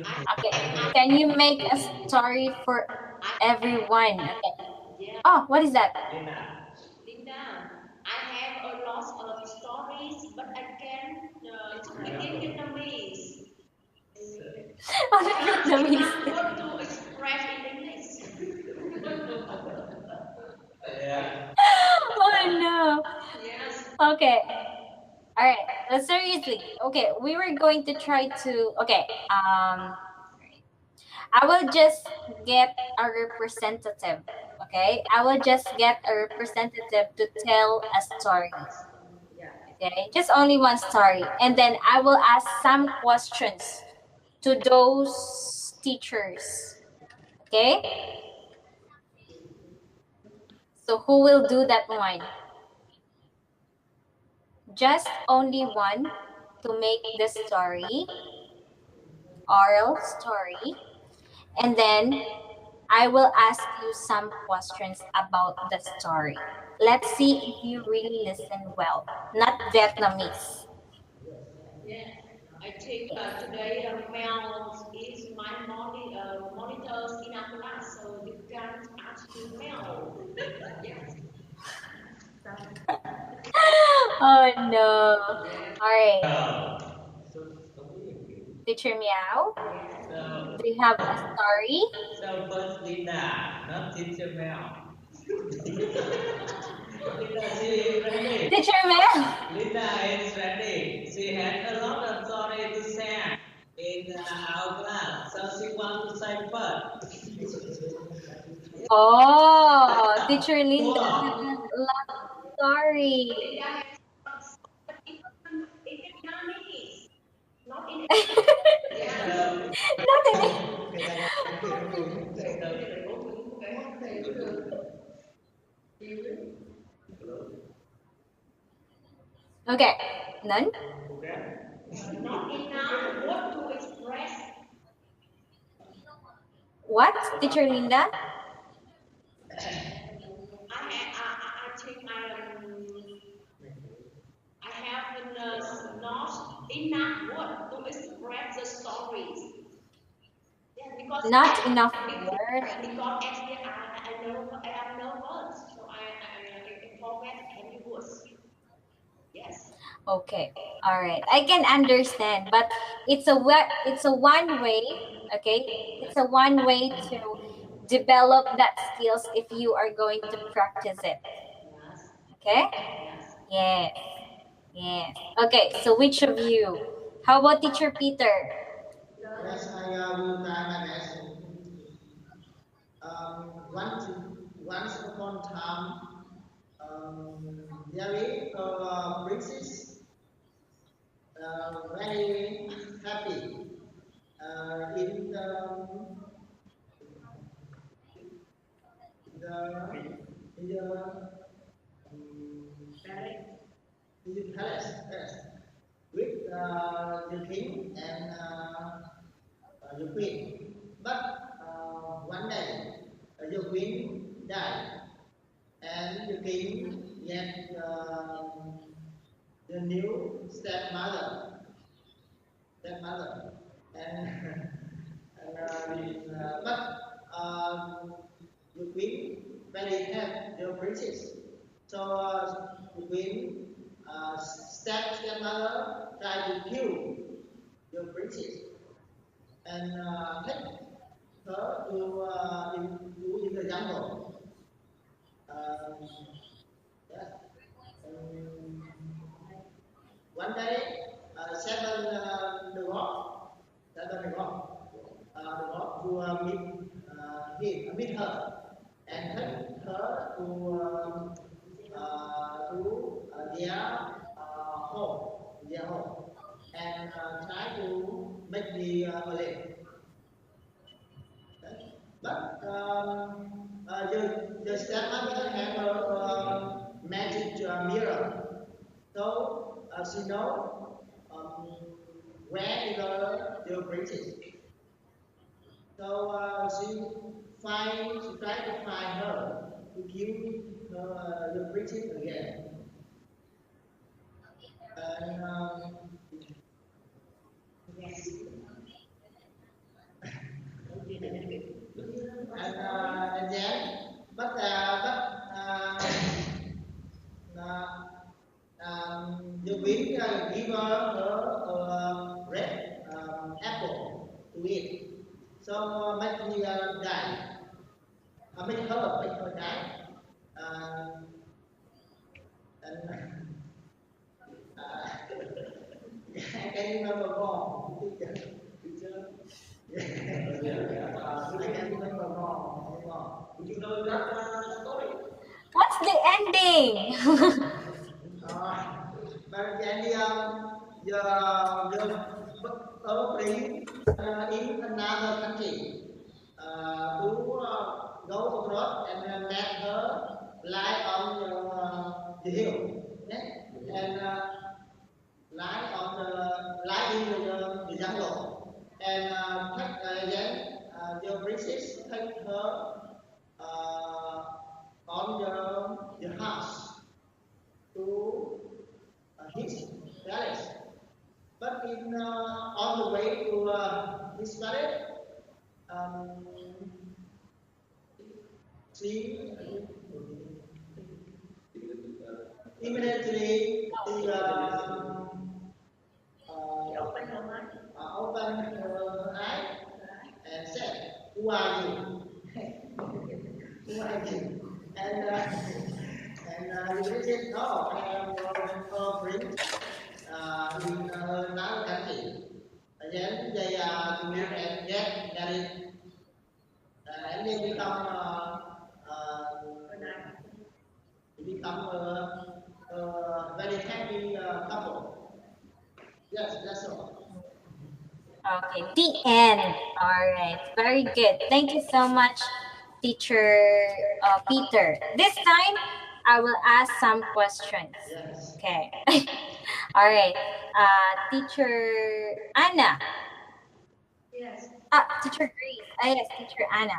I up I Okay. I Can you make a story for I everyone? Okay. yeah. Oh, what is that? Lina. Linda, I have a lot of stories, but I can speak in Vietnamese. Oh, I the can't Vietnamese. enough word to express in English. Yeah. Oh no. Yes. Okay. All right. Seriously. Okay, we were going to try to. Okay. I will just get a representative. Okay, I will just get a representative to tell a story. Yeah. Okay, just only one story, and then I will ask some questions to those teachers. Okay, so who will do that one? Just only one to make the story, oral story, and then I will ask you some questions about the story. Let's see if you really listen well, not Vietnamese. Yeah. I think today Mel is my monitors in our class, so you can ask to Mel. Yes. Oh no. Yes. All right. Oh. So weird. Teacher Meow, Yes. So do you have a story? so first Lina, not teacher Mel. Lina, she is ready. Teacher Meow. Lina is ready. She has a lot of story to share in our class, so she wants to say first. Oh, Teacher Linda Wow. has a lot of story. Linda has in Vietnamese, not in Yes. So, Not in Okay. None? Okay. Not enough word to express. What? Teacher Linda? I think I have not enough word to express the stories. Yeah, Not enough word. because actually I have no words, so I forget any words. Yes. Okay. All right. I can understand, but it's a one way, okay? It's a one way to develop that skills if you are going to practice it. Yes. Okay? Yes. Yes. Yes. Okay, so which of you? How about teacher Peter? Yes, I will try my best. Once upon a time, there is a princess very happy in the in the um, Very. in the palace. Yes, with the queen. But one day, the queen died, and the king get the new stepmother, and, but the queen very help the princess. So the queen stepmother tried to kill the princess and take her in the jungle. Um, yes. Um, One day, seven the God who meet her and take her their home, and try to make the Olymp. But the stepmother have a magic mirror, so she know where is the princess. So she tried to find her to kill the princess again. And and then, uh, the queen give her a red apple to eat. So make me die. Make her die. And I can remember more. I can remember more. Would you know that story? What's the ending? But then the opening in another country to go abroad and met her lie on the hill, yeah? And lie in the jungle, and then the princess take her on the house to his palace. But on the way to his palace, um, she immediately opened her eye and said, "Who are you? Who are you?" And the princess, "Oh, I am your prince in another country." And then they to meet and get married, and they become a very happy couple. Yes, that's all. Okay, the end. All right, very good. Thank you so much, teacher Peter. This time, I will ask some questions. Yes. Okay. All right. Teacher Anna. Yes. Teacher Grace. Yes, teacher Anna.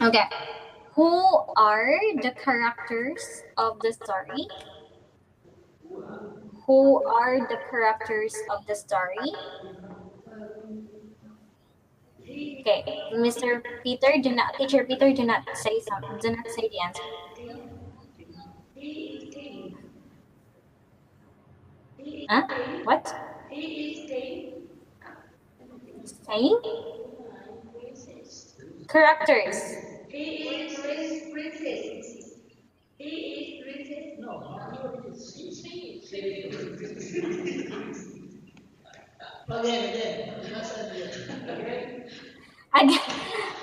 Okay. Who are the characters of the story? Who are the characters of the story? Okay, Mr. Peter, teacher Peter, do not say the answer. He is king. Huh? What? He is king. Saying? Princess. Characters. He is princess. He is princess. No, again. Okay. Again,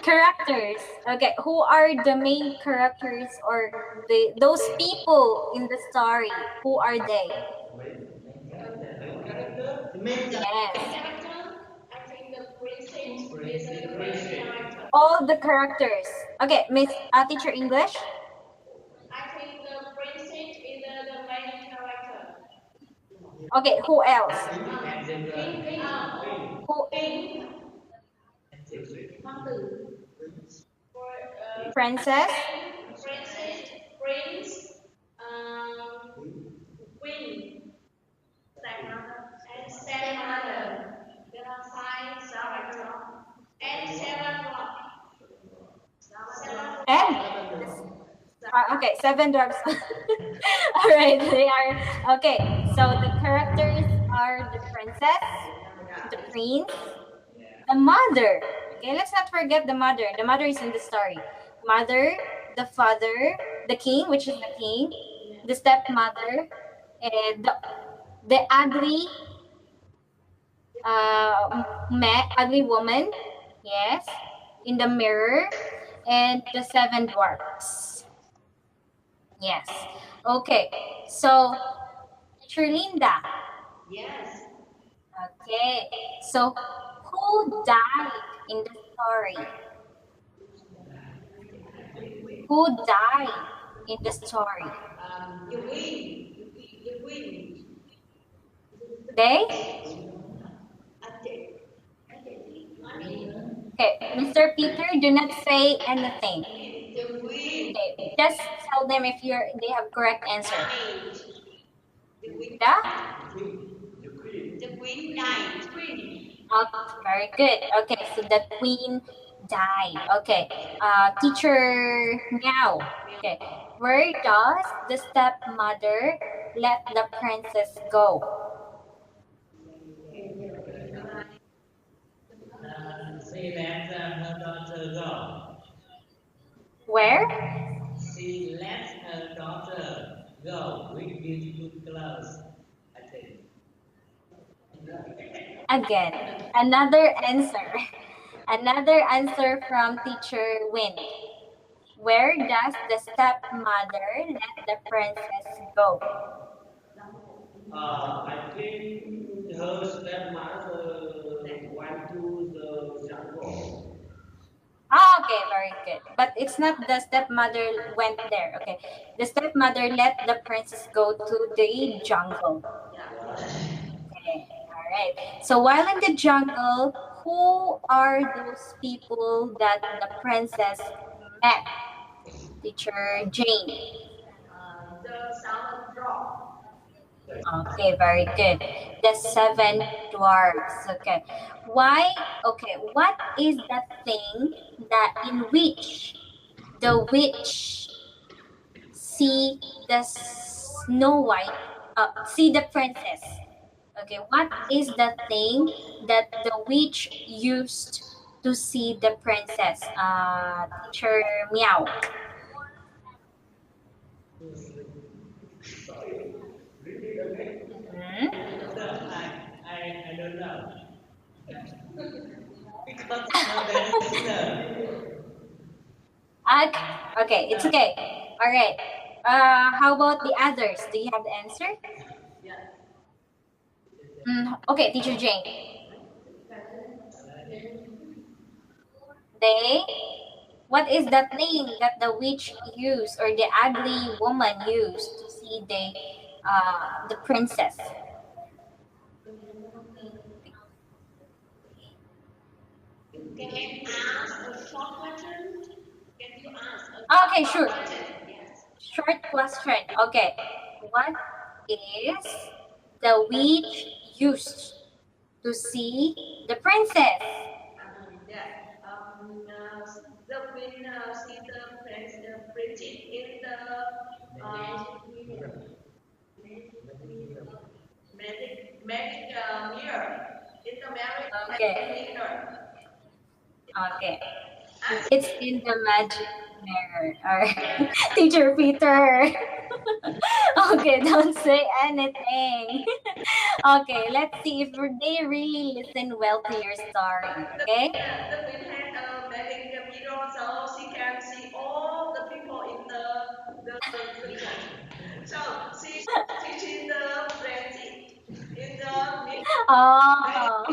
characters. Okay, who are the main characters or those people in the story? Who are they? The main Yes. Character. I think the princess is the main character. All the characters. Okay, Miss Teacher English. I think the princess is the main character. Okay, who else? King. Who? King. For Princess. princess, prince, queen, and stepmother. There are five characters. And seven what? Seven And okay, seven dwarfs. All right, they are okay. So the characters are the princess, the prince, the mother. Okay, let's not forget the mother. The mother is in the story. Mother, the father, the king, which is the king, the stepmother, and the ugly, ugly woman. Yes, in the mirror, and the seven dwarfs. Yes. Okay. So, Trinda. Yes. Okay. So, who died in the story? Who died in the story? You win. You win. They? Adik. Okay. Mr. Peter, do not say anything. You win. Okay. Just tell them if they have correct answer. Night. The queen. The? The queen died. Queen. Oh, very good. Okay, so the queen died. Okay. Teacher Meow. Okay. Where does the stepmother let the princess go? She let her daughter go. Where? She let her daughter go with beautiful clothes, I think. Again, another answer. Another answer from teacher Win. Where does the stepmother let the princess go? I think her stepmother went to the jungle. Ah, okay, very good. But it's not the stepmother went there. Okay. The stepmother let the princess go to the jungle. Okay. All right. So while in the jungle, who are those people that the princess met? Teacher Jane. The seven drop. Okay, very good. The seven dwarfs. Okay. Why? Okay. What is that thing that in which the witch see the Snow White, see the princess? Okay, what is the thing that the witch used to see the princess? Teacher Meow. Hmm? So I don't know. Because no answer. Okay, it's okay. All right. How about the others? Do you have the answer? Okay, Teacher Jane. They. What is that thing that the witch used or the ugly woman used to see the princess? Can I ask a short question? Can you ask Okay, sure. question? Yes. Short question. Okay. What is the witch used to see the princess? Yeah. The queen see the prince, printed in the magic mirror. In the magic Okay. mirror. Okay. It's in the magic mirror. All right. Teacher Peter. Okay, don't say anything. Okay, let's see if they really listen well to your story. Okay? The queen had a magic mirror, so she can see all the people in the church. So she's teaching the friends in the Oh.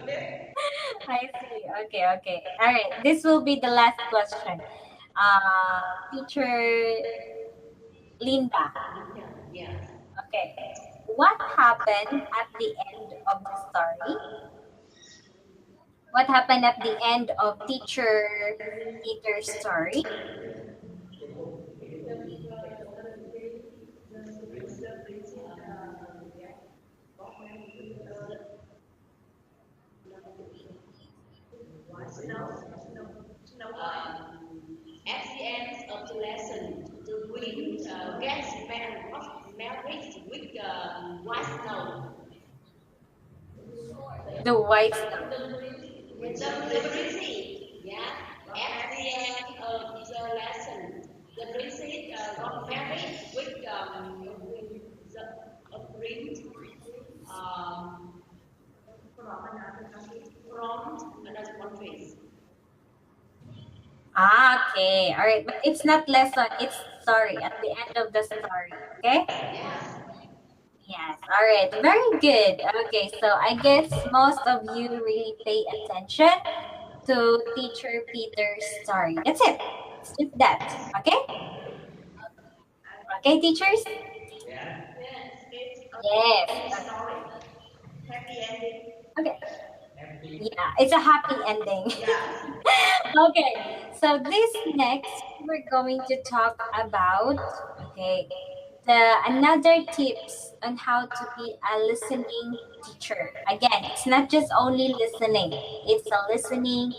okay. I see. Okay, okay. All right. This will be the last question. Teacher Linda. Yes. Okay. What happened at the end of the story? What happened at the end of teacher Peter's story? At the end of the lesson, the wind gets married with white snow. The white snow. The princess, yeah. At the end of the lesson, the princess got married with a prince from another country. Ah, okay. All right. But it's not lesson. It's story at the end of the story. Okay? Yes. Yes. All right. Very good. Okay. So I guess most of you really pay attention to teacher Peter's story. That's it. It's just that. Okay? Okay, teachers? Yeah. Yes. Happy ending. Okay. Happy. Yeah, it's a happy ending. Okay, so this next we're going to talk about another tips on how to be a listening teacher. Again, it's not just only listening; it's a listening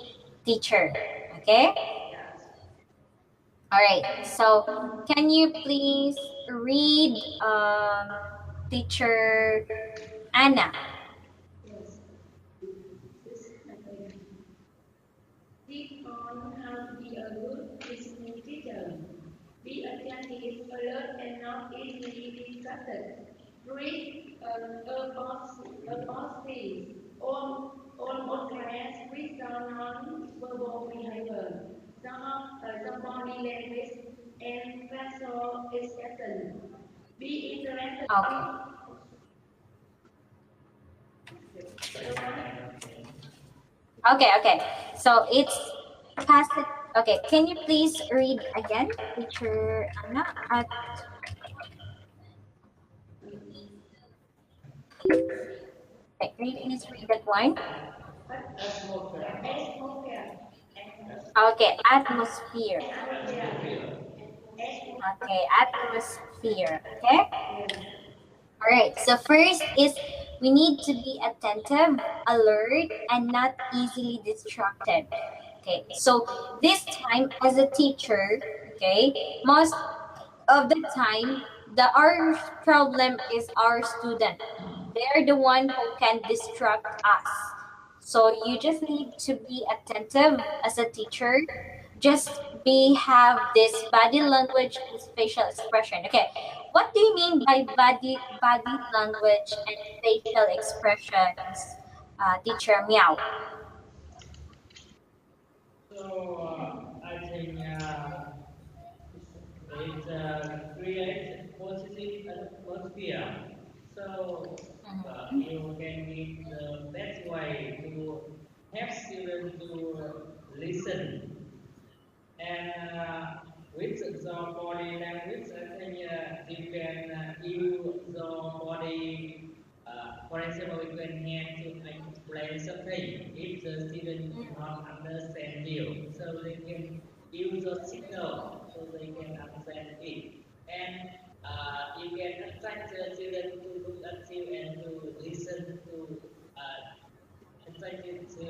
teacher. Okay. All right. So, can you please read teacher Anna? Keep on how to be a good listening teacher. Be attentive, alert, and not easily distracted. Read about things. On class, read down non-verbal behavior. Some body language and facial expression. Be interested. Okay. So it's passive. Okay, can you please read again, teacher Anna? Okay, can you please read that one? Okay, atmosphere. Okay, atmosphere. Okay. All right. So first is we need to be attentive, alert, and not easily distracted. Okay. So this time as a teacher, okay, most of the time our problem is our student. They're the one who can distract us. So you just need to be attentive as a teacher. Just have this body language and facial expression. Okay, what do you mean by body language and facial expressions, teacher Meow? So I think it creates positive atmosphere. So you can give the best way to help students to listen. And with the body language, I think you can use the body. For example, you can have to explain something if the student cannot understand you, so they can use the signal so they can understand it. And you can attract the student to look at you and to listen to. Attract you to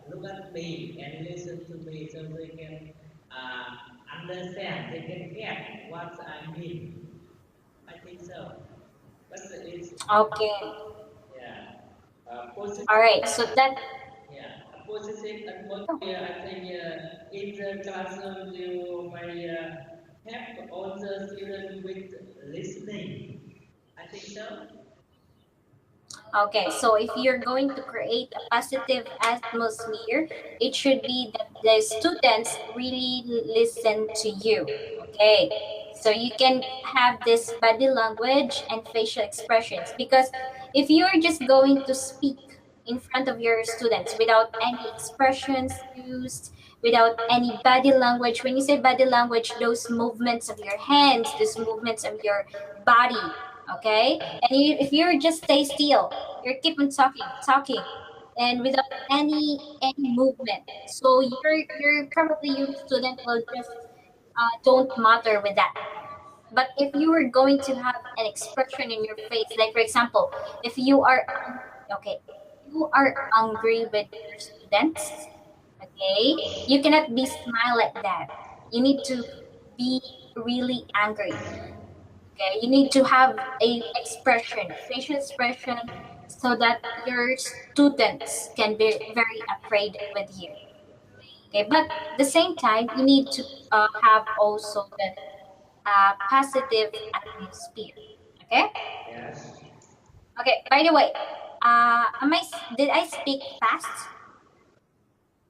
look at me and listen to me so they can understand, they can get what I mean. I think so. But it's Okay. yeah. Positive, All right. So that. yeah. A positive atmosphere. I think in the classroom you may have all the students with listening. I think so. Okay, so if you're going to create a positive atmosphere, it should be that the students really listen to you. Okay, so you can have this body language and facial expressions because if you're just going to speak in front of your students without any expressions used, without any body language, when you say body language, those movements of your hands, those movements of your body, okay? And if you just stay still, you keep on talking, and without any movement. So your probably your student will just don't matter with that. But if you were going to have an expression in your face, like for example, if you are okay, you are angry with your students, okay, you cannot be smile like that. You need to be really angry. Okay, you need to have a expression, facial expression, so that your students can be very afraid with you. Okay, but at the same time, you need to have also the positive atmosphere. Okay. Yes. Okay. By the way, did I speak fast,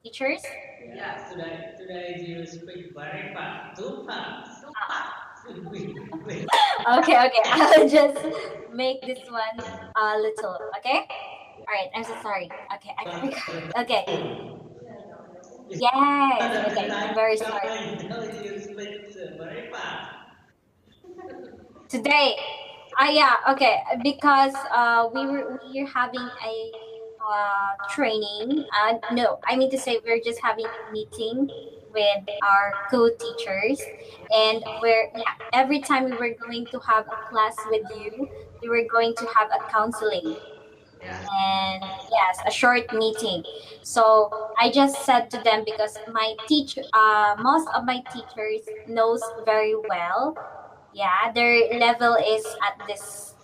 teachers? Yeah, today you speak very fast, too fast, so fast. Wait. Okay. Okay. I'll just make this one a little. Okay. All right. I'm so sorry. Okay. I forgot. Okay. Yes. Another Okay. I'm time, very sorry. now you speak very fast. Today, yeah, okay, because we're having a training. No, I mean to say we're just having a meeting with our co-teachers, and we're yeah, every time we were going to have a class with you, we were going to have a counseling and yes, a short meeting. So I just said to them because my teacher, most of my teachers knows very well. Yeah, their level is at this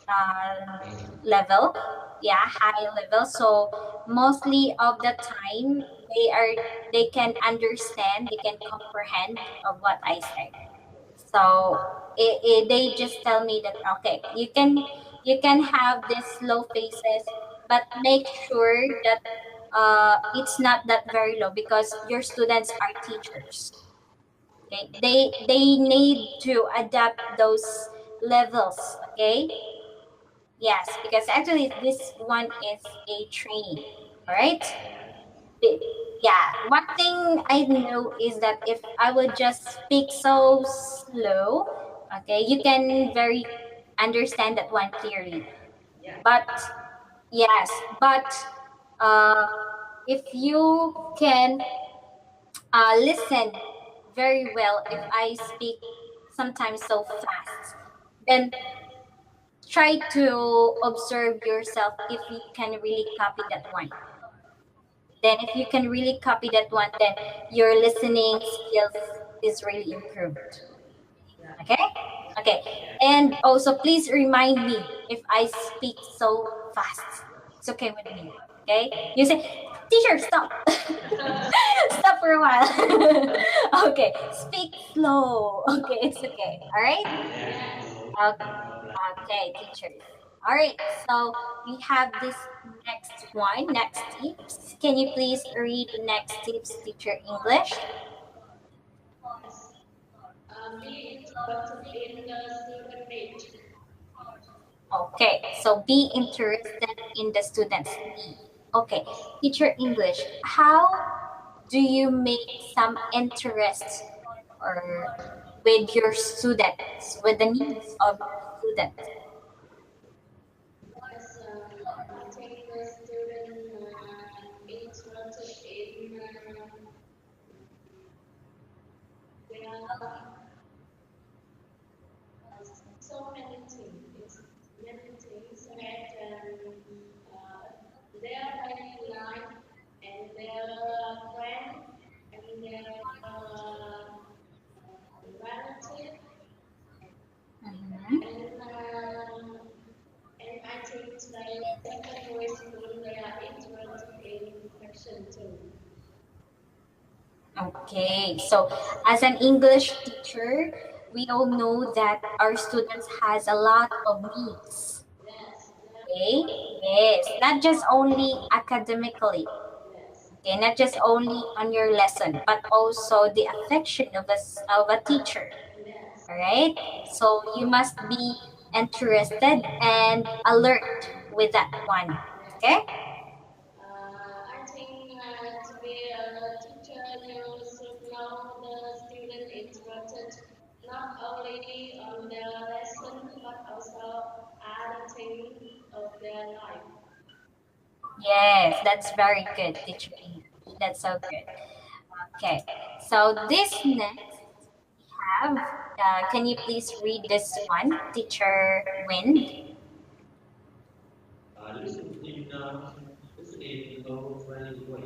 level. Yeah, high level. So mostly of the time they can understand, they can comprehend of what I say. So they just tell me that okay, you can have these low faces, but make sure that it's not that very low because your students are teachers. Okay, they need to adapt those levels. Okay, yes, because actually this one is a training. All right. Be- yeah, one thing I know is that if I would just speak so slow, okay, you can very understand that one clearly. But yes, but uh, if you can listen very well if I speak sometimes so fast, then try to observe yourself if you can really copy that one. Then if you can really copy that one, then your listening skills is really improved. Okay. Okay, and also please remind me if I speak so fast. It's okay with me. Okay, you say, teacher, stop. Stop for a while. Okay, speak slow. Okay, it's okay. All right. Okay, okay, teachers. All right, so we have this next one, next tips. Can you please read the next tips, teacher English? Yes. Be interested in the student need. Okay, so be interested in the student's need. Okay, teacher English, how do you make some interest or with your students, with the needs of your students? Yes, I think the student interested in their so many things. It's many things that their daily life and their friend and their relative Mhm. and I think like secondary school they are interested in fashion too. Okay, so as an English teacher, we all know that our students has a lot of needs. Yes, Okay, yes, not just only academically. yes, Okay, not just only on your lesson, but also the affection of of a teacher. yes, All right, so you must be interested and alert with that one. yes. Okay. I think to be a teacher, you should know the student interested not only on their lesson but also other things of their life. Yes, that's very good, teacher. That's so good. Okay, so this next have, can you please read this one, teacher Wind? Listen in low friendly way.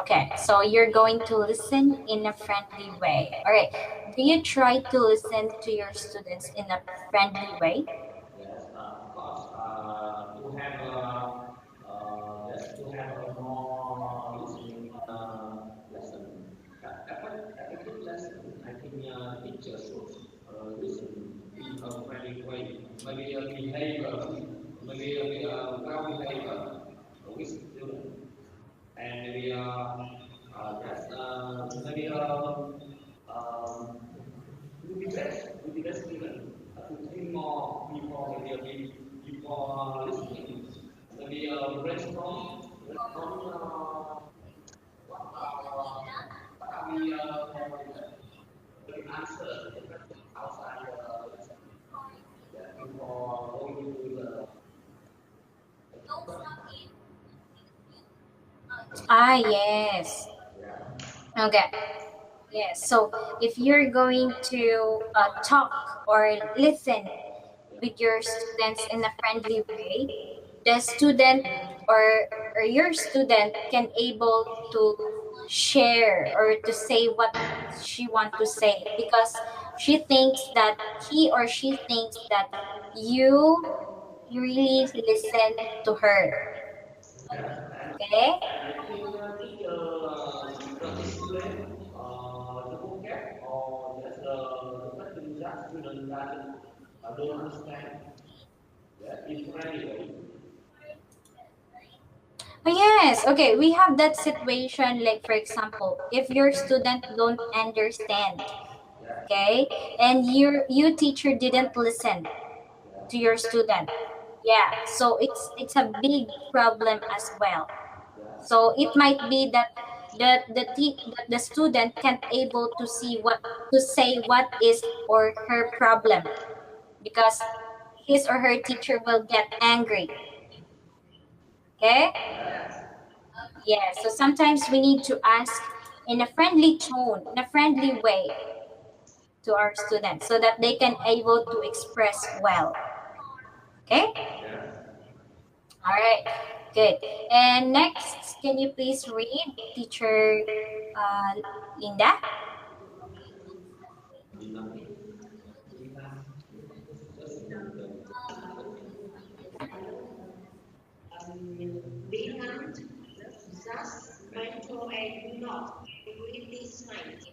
Okay, so you're going to listen in a friendly way. All right, do you try to listen to your students in a friendly way? Yes, of course. To have a more listening lesson. Effective lesson. I think teachers should listen in a friendly way. Maybe a behavior, maybe well behavior with student, and maybe maybe would be best student to think more before maybe before listening. Maybe brainstorming what are we the answer the question outside the lesson. Yeah, before going to the Ah, yes. yeah. Okay. Yes. So if you're going to talk or listen with your students in a friendly way, the student or your student can able to share or to say what she want to say because she thinks that he or she thinks that you really listen to her. Yes, Okay. and I think teacher should explain the vocab or just the question that student doesn't don't understand. Yeah, in friendly way. Oh, yes. Okay. We have that situation like for example, if your student don't understand, Yeah, okay, and you teacher didn't listen to yeah, your student, yeah, so it's a big problem as well. yeah. So it might be that the student can't able to see what to say what is or her problem because his or her teacher will get angry. Okay. Yeah, so sometimes we need to ask in a friendly tone, in a friendly way to our students so that they can able to express well. Okay. All right, good. And next, can you please read, teacher uh, Linda? Be not just mental and do not criticize.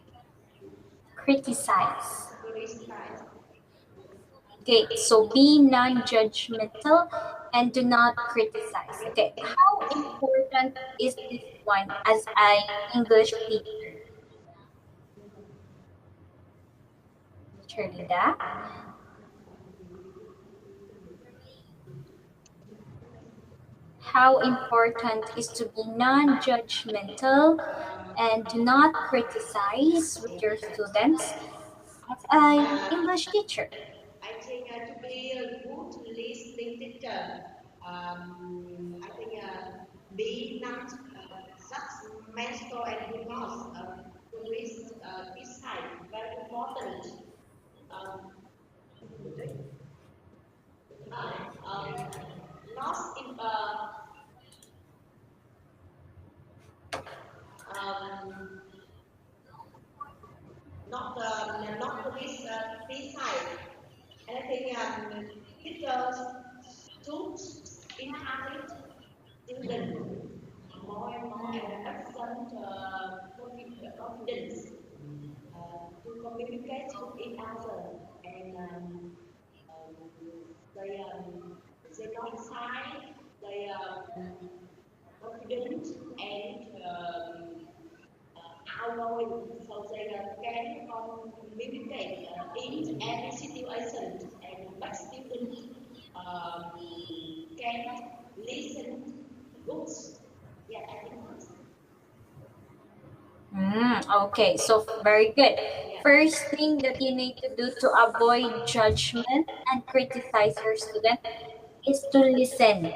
Criticize. Criticize. Okay, so be non-judgmental and do not criticize. Okay, how important is this one as an English teacher, teacher Linda? How important is to be non-judgmental and do not criticize with your students as an English teacher. I think to be a good listening teacher, I think be not judgmental and do not criticize. Very important. Um, um, not in um, not criticize. And I think teachers should encourage students more and more and accent confidence to communicate with each other and um, they not shy, they confident and outgoing, so they can communicate in every situation and but students can listen good. Yeah, I think that's Okay, so very good. First thing that you need to do to avoid judgment and criticize your student is to listen.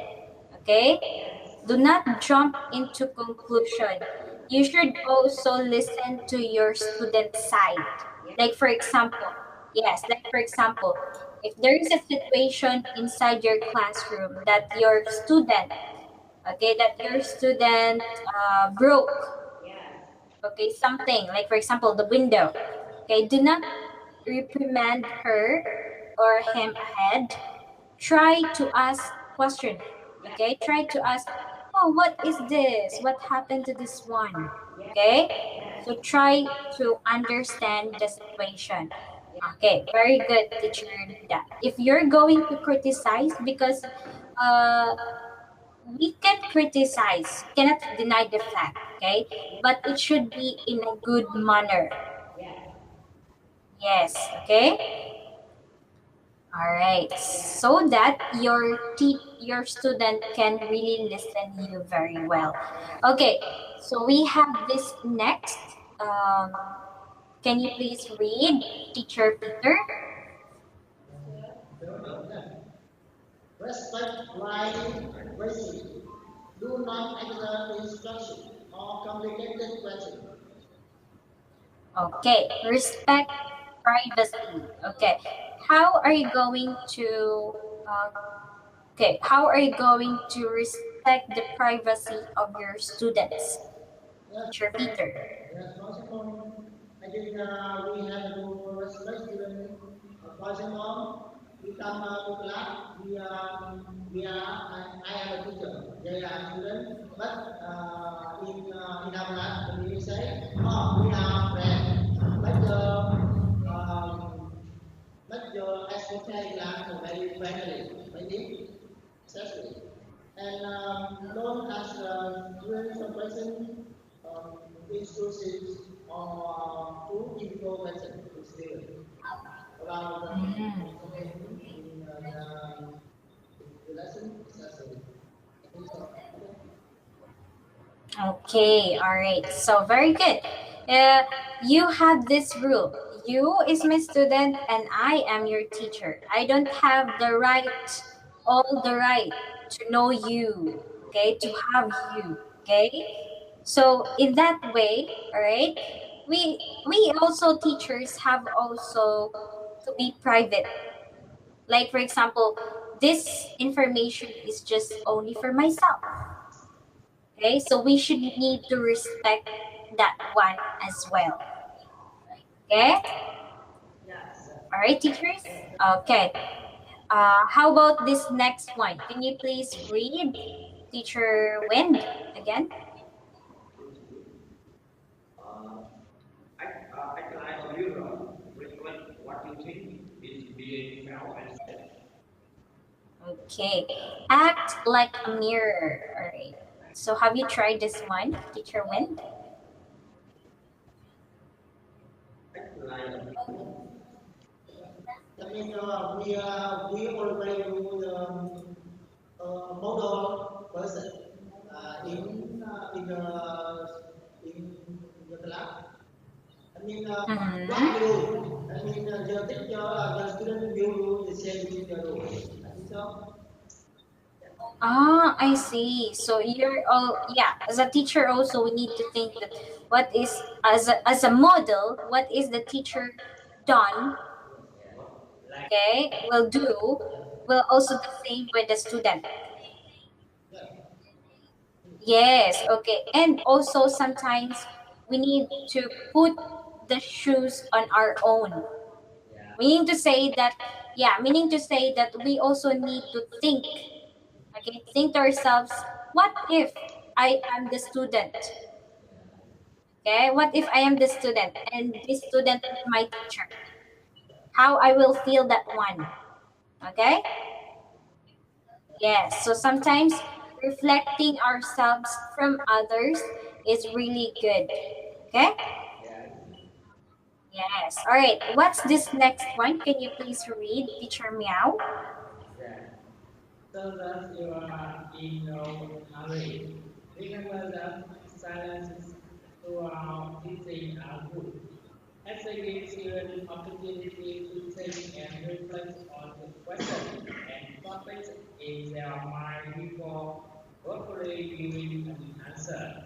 Okay? Do not jump into conclusion. You should also listen to your student side. Like for example, yes, like for example, if there is a situation inside your classroom that your student, okay, that your student broke, Yes. okay, something, like for example, the window, okay, do not reprimand her or him ahead. Try to ask question, okay, try to ask, oh, what is this, what happened to this one, okay, so try to understand the situation. Okay, very good, teacher Nida. If you're going to criticize, because uh we can criticize, cannot deny the fact, okay, but it should be in a good manner. Yes. Yes, okay. All right, so that your student can really listen you very well. Okay, so we have this next. Can you please read, Teacher Peter? Respect line racism. Do not accept instruction or complicated question. Okay, respect privacy. Okay, how are you going to? Uh, okay, how are you going to respect the privacy of your students, Yes, Teacher Peter? yes, first of all, I think we have to respect student. First of all, we come to class. I am a teacher. They are students. But in our class, when we say, oh, we are friends. Let let your expertise class very friendly, very accessible. And don't ask students a question exclusive or too difficult question to still about the Mm. information in the lesson accessible. I think so. Okay. Okay, all right. So very good. Uh, you have this rule. You is my student and I am your teacher. I don't have the right, all the right to know you, okay, to have you, okay? So in that way, all right, we also teachers have also to be private. Like for example, this information is just only for myself. Okay, so we should need to respect that one as well. Okay, Yes. all right, teachers. Okay. How about this next one? Can you please read, Teacher Wind, again? Uh, act like a mirror, reflect what you think is being felt and said. Okay. Act like a mirror. All right. So have you tried this one, Teacher Wind? Act like a mirror. That means we already do the model person in the class. I mean, what Mm-hmm. you do? I mean, the teacher, the student will do the same teacher do. I think so. Ah, I see. So you're all, yeah, as a teacher also we need to think that what is, as a model, what is the teacher done, Like okay, will do, will also the same with the student. Yeah. Yes, okay. And also sometimes we need to put the shoes on our own. yeah, Meaning to say that, yeah, meaning to say that we also need to think, okay, think to ourselves, what if I am the student? Okay, what if I am the student and this student is my teacher? How I will feel that one? Okay? Yes. So sometimes reflecting ourselves from others is really good. Okay? yeah. Yes. All right. What's this next one? Can you please read, Teacher Meow? Yeah. So that you are in no hurry. Remember that silences throughout teaching are good. As they give students opportunity to think and reflect on the question and topics in their mind before properly giving an answer.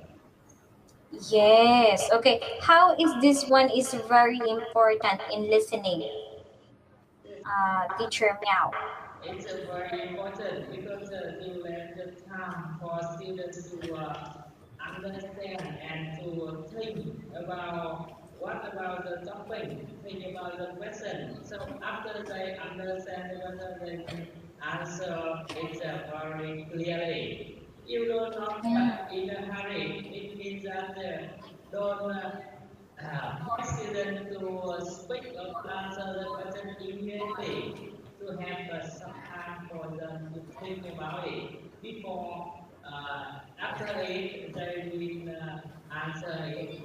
Yes. Okay. How is this one is very important in listening? Teacher Meow. It's very important because to let the time for students to understand and to think about what about the topic, think about the question. So after they understand the question, they can answer it very clearly. You do not in a hurry. It means that don't force students to speak or to answer the question immediately. To have some time for them to think about it before after it they will answer it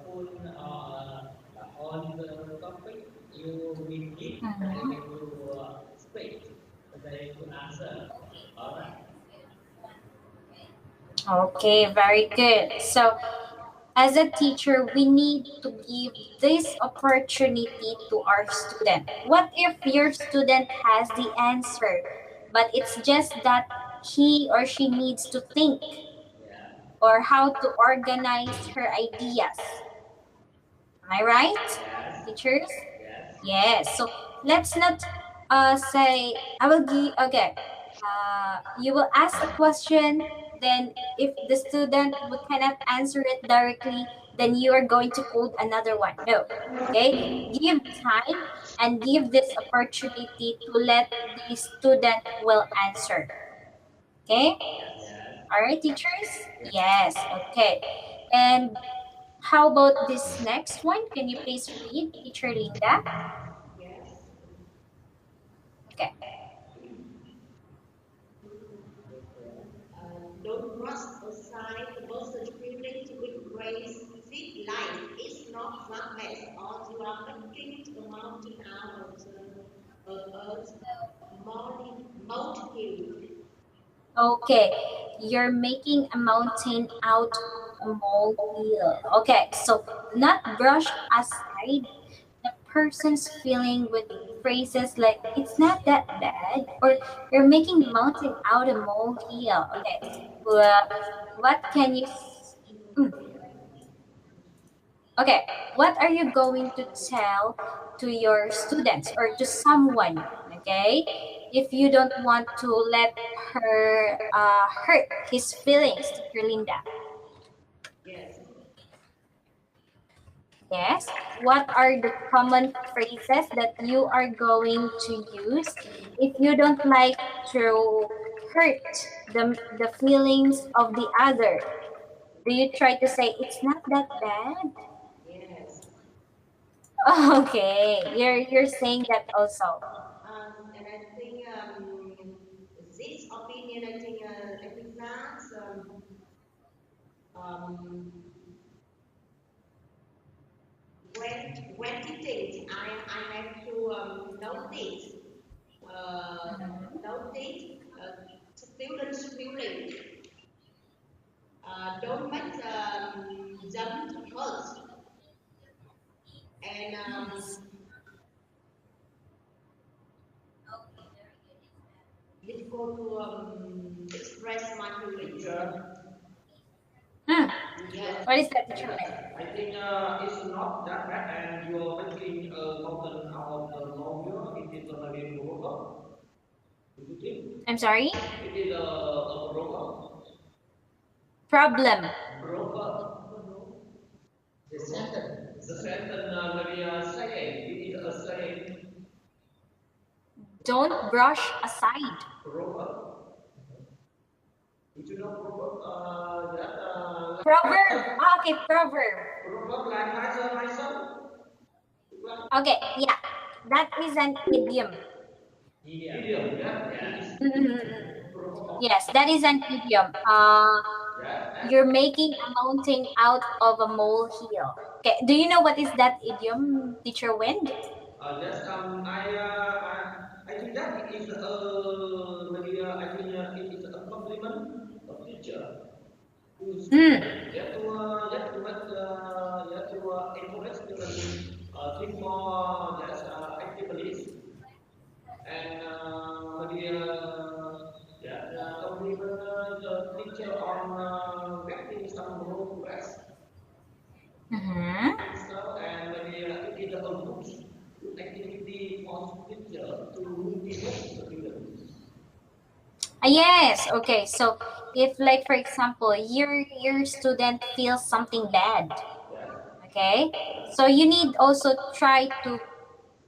full on the topic you will give Mhm. they will speak they will answer all right. Okay, very good. So, as a teacher, we need to give this opportunity to our student. What if your student has the answer, but it's just that he or she needs to think Yeah. or how to organize her ideas? Am I right, Yes. teachers? Yes. Yes. So let's not say I will give. Okay. You will ask a question. Then, if the student would cannot answer it directly, then you are going to code another one. No. Okay. Give time and give this opportunity to let the student will answer. Okay. Yes. All right, teachers. Yes. Okay. And how about this next one? Can you please read, Teacher Linda? Yes. Okay. Don't brush aside the buzzard feeling with grace. This life is not flatness, or you are making a mountain out of earth, molehill. Okay. You're making a mountain out of a molehill. Okay. So not brush aside the person's feeling with phrases like it's not that bad or you're making a mountain out of a molehill. Okay. Well, what can you mm, okay, what are you going to tell to your students or to someone, okay, if you don't want to let her hurt his feelings, Teacher Linda? Yes. Yes. What are the common phrases that you are going to use if you don't like to hurt the feelings of the other? Do you try to say it's not that bad? Yes. Okay, you're saying that also. And I think this opinion, I think that um, when teaching, I have to uh, notice students' feeling. Don't make them hurt, and difficult to express my feelings. Teacher, Hmm. Yes. What is that, Teacher yes, Wen? I think it's not that bad, and you're making a mountain out of the molehill. It is a maybe robot. Do you think I'm sorry? it is a robot? Problem. Robot. The sentence. The sentence maybe saying it is a saying Don't brush aside. robot. Did you know robot? That Proverb. Ah, okay, proverb. robot like myself. Okay, yeah. That is an idiom. Idiom. Idiom, yeah. It Yeah. is robot. Yes, that is an idiom. Yeah. You're making a mountain out of a molehill. Okay, do you know what is that idiom, Teacher Wind? Yes, I think that is maybe I think it is a compliment of teacher to Hmm. student. Yeah, to make to encourage students think more yes activities and maybe yeah teacher to motivate the student. Yes, okay. So if like for example, your student feels something bad, Yes. okay? So you need also try to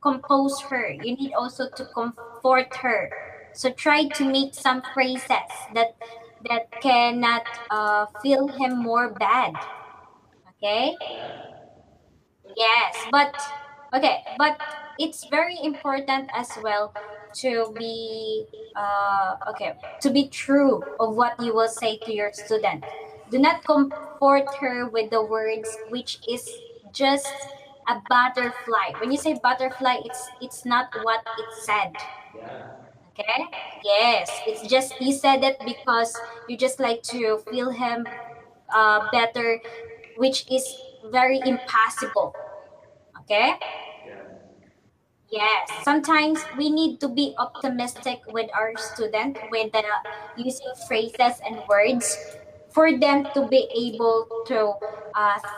compose her. You need also to comfort her. So try to make some phrases that cannot feel him more bad. Okay? Yes. Yes, but okay, but it's very important as well to be okay, to be true of what you will say to your student. Do not comfort her with the words which is just a butterfly. When you say butterfly, it's not what it said. Yes. Okay? Yes, it's just you said it because you just like to feel him better, which is very impossible. Okay? Yes. Yes. Sometimes we need to be optimistic with our student with the using phrases and words for them to be able to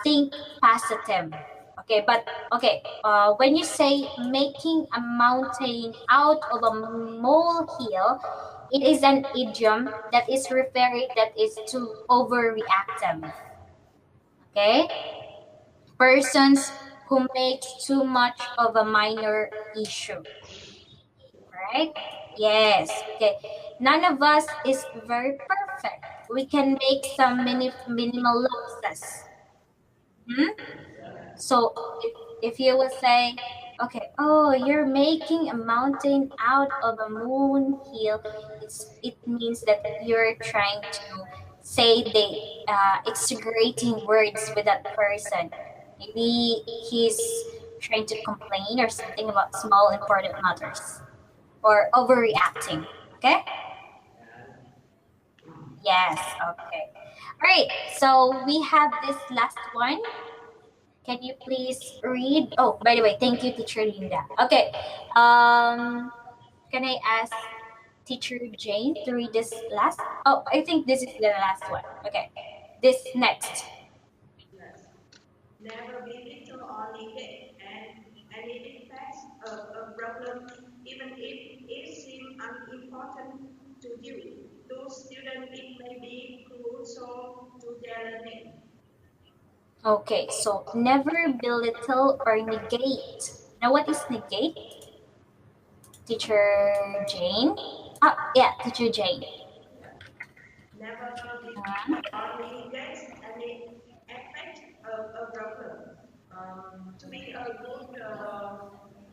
think positive. Okay, but okay, when you say making a mountain out of a molehill, it is an idiom that is referring that is too overreactive. Okay, persons who makes too much of a minor issue, right? Yes. Okay. None of us is very perfect. We can make some minimal lapses. Hmm? So if you would say, okay, oh, you're making a mountain out of a moon hill, it means that you're trying to say the exaggerating words with that person. Maybe he's trying to complain or something about small important matters or overreacting. Okay? Yes. Okay. All right. So we have this last one. Can you please read? Oh, by the way, thank you, Teacher Linda. Okay. Can I ask Teacher Jane to read this last? Oh, I think this is the last one. Okay. This next. Yes. Never be little or negate and any effects of a problem, even if it seems unimportant to you. To students, it may be crucial to their learning. Okay. So never belittle or negate. Now, what is negate? Teacher Jane? Ah, yeah, Teacher Jane. Never be Uh-huh. or negate any effect of a problem. To be a good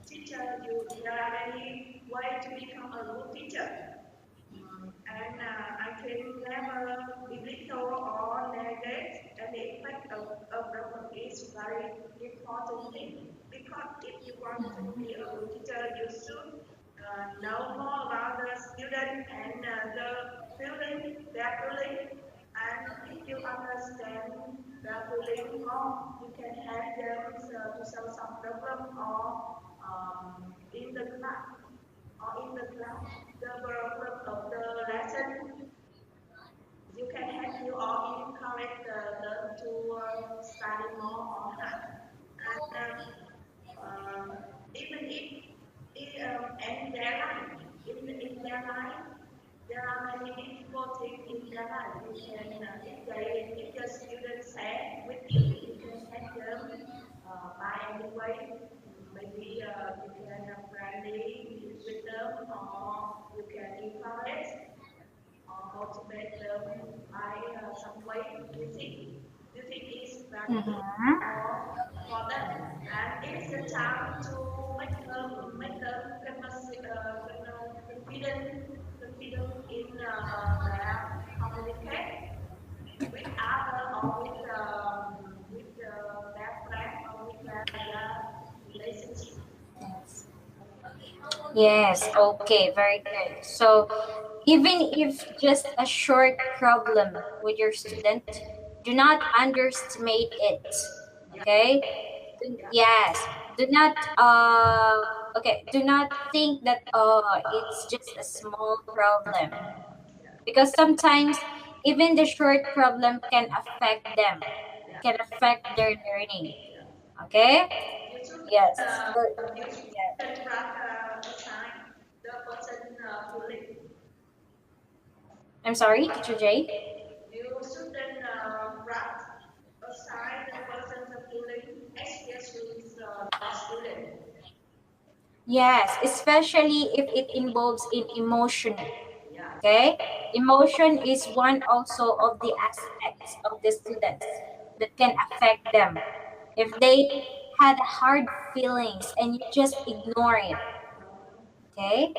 teacher, there are many ways to become a good teacher. And I can never belittle or negate any effect of problem is very important thing. Because if you want to be a good teacher, you should know more about the student and the feeling, their feeling. And if you understand their feeling more, you can help them to solve some problem or in the class the problem of the lesson, you can help you or encourage them to study more or hard. And even in their life, in their life, there are many difficult things in their life. You can, if the students say with you can help them by any way. Maybe you can friendly with them, or you can encourage or motivate them by some way. You think it's very good Mm-hmm. for them, and it's the time to make them confident in their communicate with other or with their friend or with their relationship. Yes, okay, very good. So, even if just a short problem with your student, do not underestimate it. Okay? Yeah. Yes. Do not okay, do not think that it's just a small problem because sometimes even the short problem can affect them, Yeah. can affect their learning. Yeah. Okay? You should Yes. uh, So, you should yeah. write a sign I'm sorry, Teacher J. You shouldn't write aside the person's feeling, especially the student. Yes, especially if it involves in emotion. Yeah. Okay? Emotion is one also of the aspects of the students that can affect them. If they had hard feelings and you just ignore it, okay?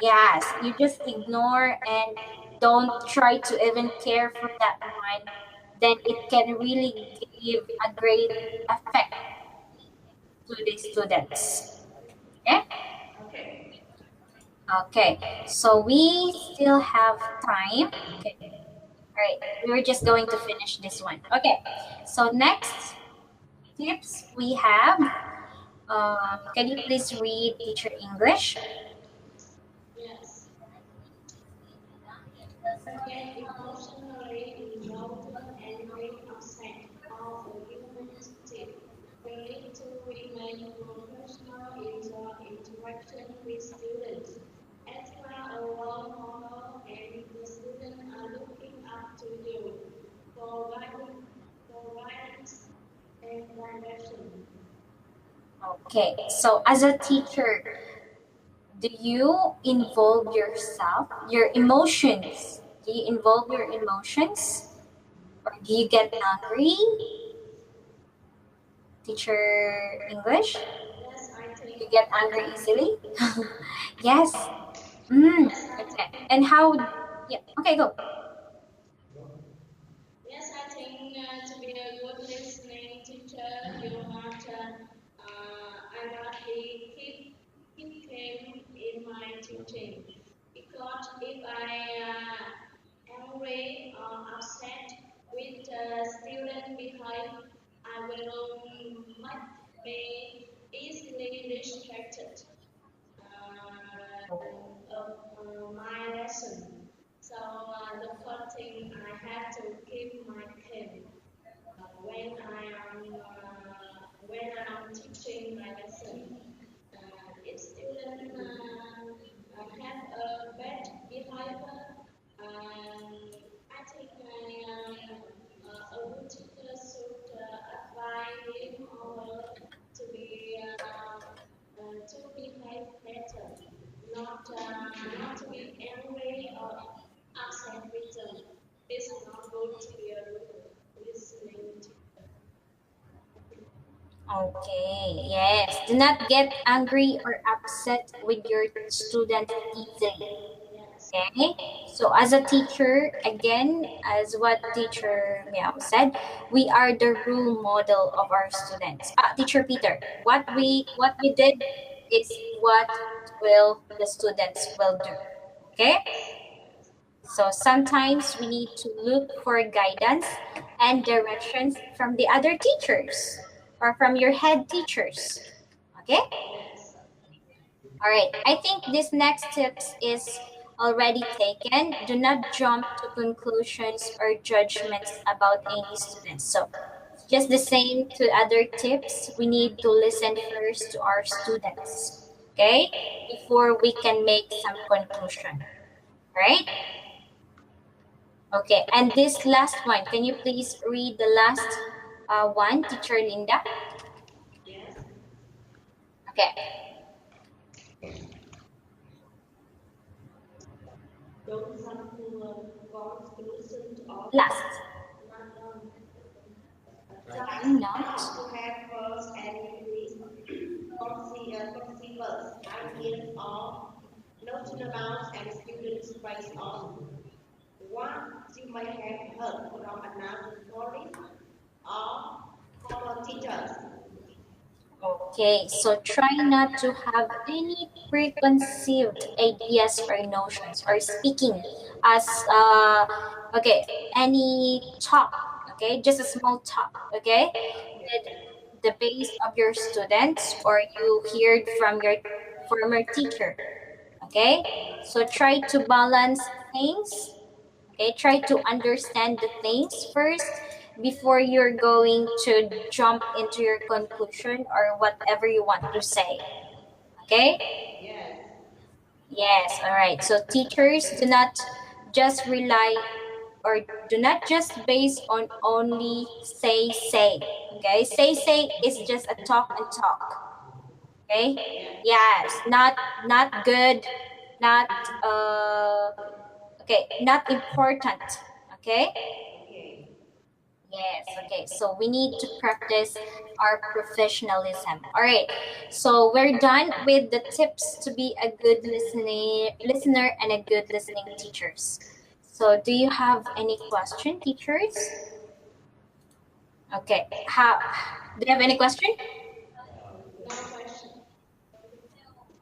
Yes, you just ignore and don't try to even care for that one, then it can really give a great effect to the students. Okay? Okay. Okay, so we still have time. Okay. All right, we're just going to finish this one. Okay, so next tips we have. Can you please read Teacher English? Yes. Get emotionally involved and bring upset of argumentative. We need to remain professional in the interaction with students. As you are a role model and the students are looking up to you for guidance and direction. Okay, so as a teacher, do you involve yourself, your emotions? Do you involve your emotions? Or do you get angry? Teacher English? Yes, I think. You get angry easily? Yes. Mm, okay. And how? Yeah. Okay, go. Yes, I think to be a good listening teacher, you must I must keep him in my teaching. Because if I angry or upset with the student behind, I will might be easily distracted my lesson. So the first thing I have to keep my calm when I'm teaching my lesson. If students have a bad behavior, I think a good teacher should advise him or her to behave better, not to be angry or upset with them. It's not good to be a listening to. Okay, yes. Do not get angry or upset with your student easily. Yes. Okay? So as a teacher, again, as what teacher Meow said, we are the role model of our students. Teacher Peter, what we did is what will the students will do. Okay? So sometimes we need to look for guidance and directions from the other teachers or from your head teachers. Okay? Yes. All right. I think this next tips is already taken. Do not jump to conclusions or judgments about any students. So just the same to other tips, we need to listen first to our students. Okay? Before we can make some conclusion. All right? Okay, and this last one, can you please read the last one, Teacher Linda? Yes. Okay, Don't some who conclusions of last. try Not. not to have first and least conceivers ideas of notion about and students based on what you may have heard from another colleague or former teachers. Okay, so try not to have any preconceived ideas or notions or speaking as, any talk, okay, just a small talk, okay, with the base of your students or you heard from your former teacher, okay? So try to balance things. Okay, try to understand the things first before you're going to jump into your conclusion or whatever you want to say. Okay? Yes. Yes, all right. So teachers, do not just rely or do not just base on only say. Okay, say is just a talk and talk. Okay, yes, not good, not okay, not important. Okay. Okay. Yes, okay. So we need to practice our professionalism. All right. So we're done with the tips to be a good listener and a good listening teachers. So do you have any question, teachers? Okay. How do you have any question? No question.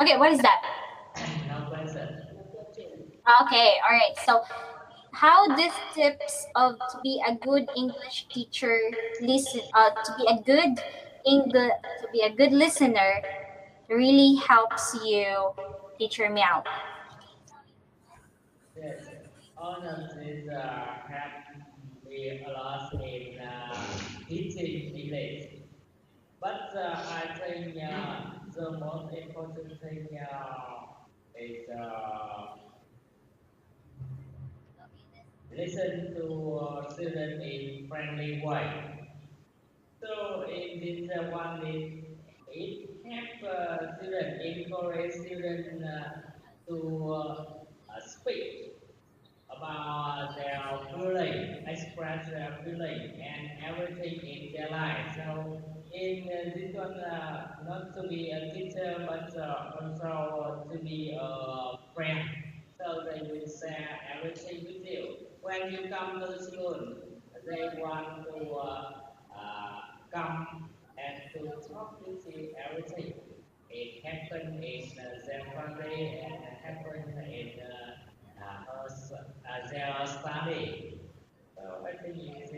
Okay, what is that? No question. No question. Okay, all right. So how these tips of to be a good English teacher to be a good English to be a good listener really helps you, teacher Meow. Yes, honestly, have me a lot in teaching English. But I think the most important thing is listen to students in friendly way. So in this one, it help student encourage student to speak about their feeling, express their feeling and everything in their life. So in this one, not to be a teacher, but also to be a friend. So they will share everything with you. When you come to school, they want to come and to talk with you everything. It happened in their family and happened in their study. So I think it's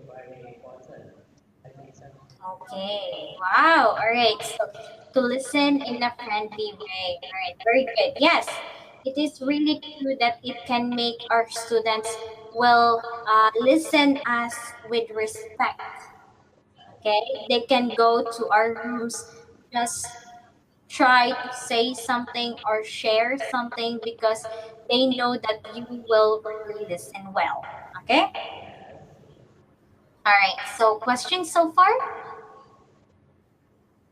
very important. I think so. Okay. Wow. All right. So to listen in a friendly way. All right. Very good. Yes, it is really true that it can make our students will listen us with respect. Okay. They can go to our rooms, just try to say something or share something because they know that you will really listen well. Okay? Yes. All right. So, questions so far?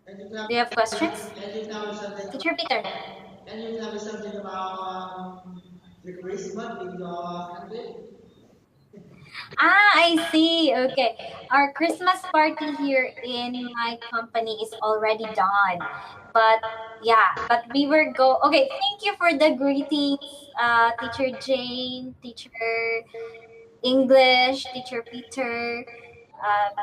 Can you tell Do you have questions? can you tell me something Teacher Peter. can you tell me something about the Christmas in your country? Ah, I see. Okay. Our Christmas party here in my company is already done. But yeah, but we were go okay, thank you for the greetings, teacher Jane, teacher English, teacher Peter,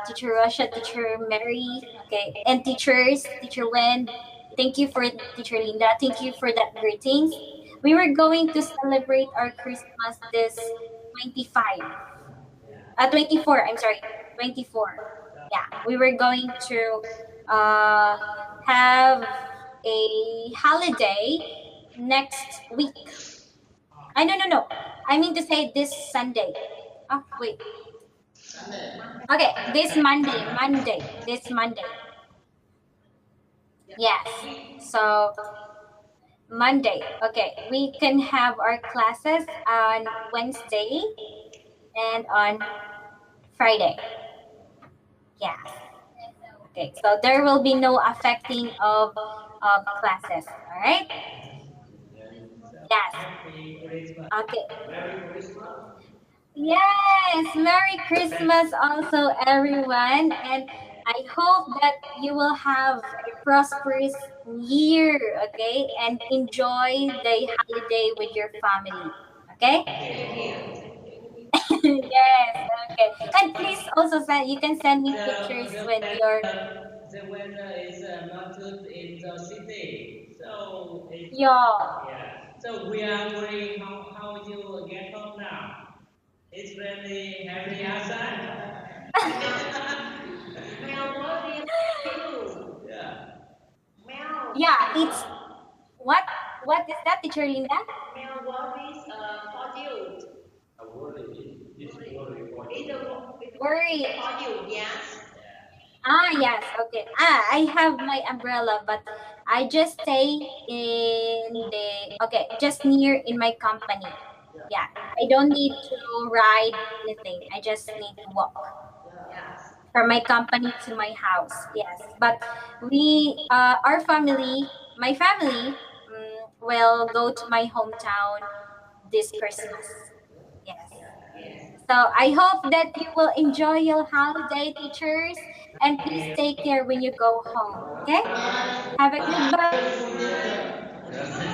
teacher Russia, teacher Mary, okay, and teachers, teacher Wen. Thank you for teacher Linda. Thank you for that greetings. We were going to celebrate our Christmas this 25, Yeah. 24. I'm sorry, 24. Yeah, we were going to uh, have a holiday next week. I no. I mean to say this Sunday. Oh wait. Sunday. Okay, this this Monday. Yes. So Monday. Okay, we can have our classes on Wednesday and on Friday. Yes. Okay, so there will be no affecting of classes. All right. So Yes. happy Christmas. Okay. Merry Christmas. Yes, Merry Christmas also everyone, and I hope that you will have a prosperous year, okay? And enjoy the holiday with your family. Okay? Same Okay. here. Thank you. Yes, okay. And please also send you can send me pictures The with your the weather is not good in the city, so it's your yeah. So we are wondering how you get home now. It's really heavy outside. Mel, Mel, what is you? Yeah. Mel, yeah, it's what what is that, teacher Linda? Mel, what is for you? A worry is worry for It's you. Worry. for you, yes. Ah, yes, okay. Ah, I have my umbrella, but I just stay in the, okay, just near in my company. Yeah, I don't need to ride anything. I just need to walk Yes. from my company to my house. Yes, but our family, my family, will go to my hometown this Christmas. Yes. Yes. So I hope that you will enjoy your holiday, teachers, and please take care when you go home. Okay? Bye. Have a Bye, goodbye. beautiful teacher.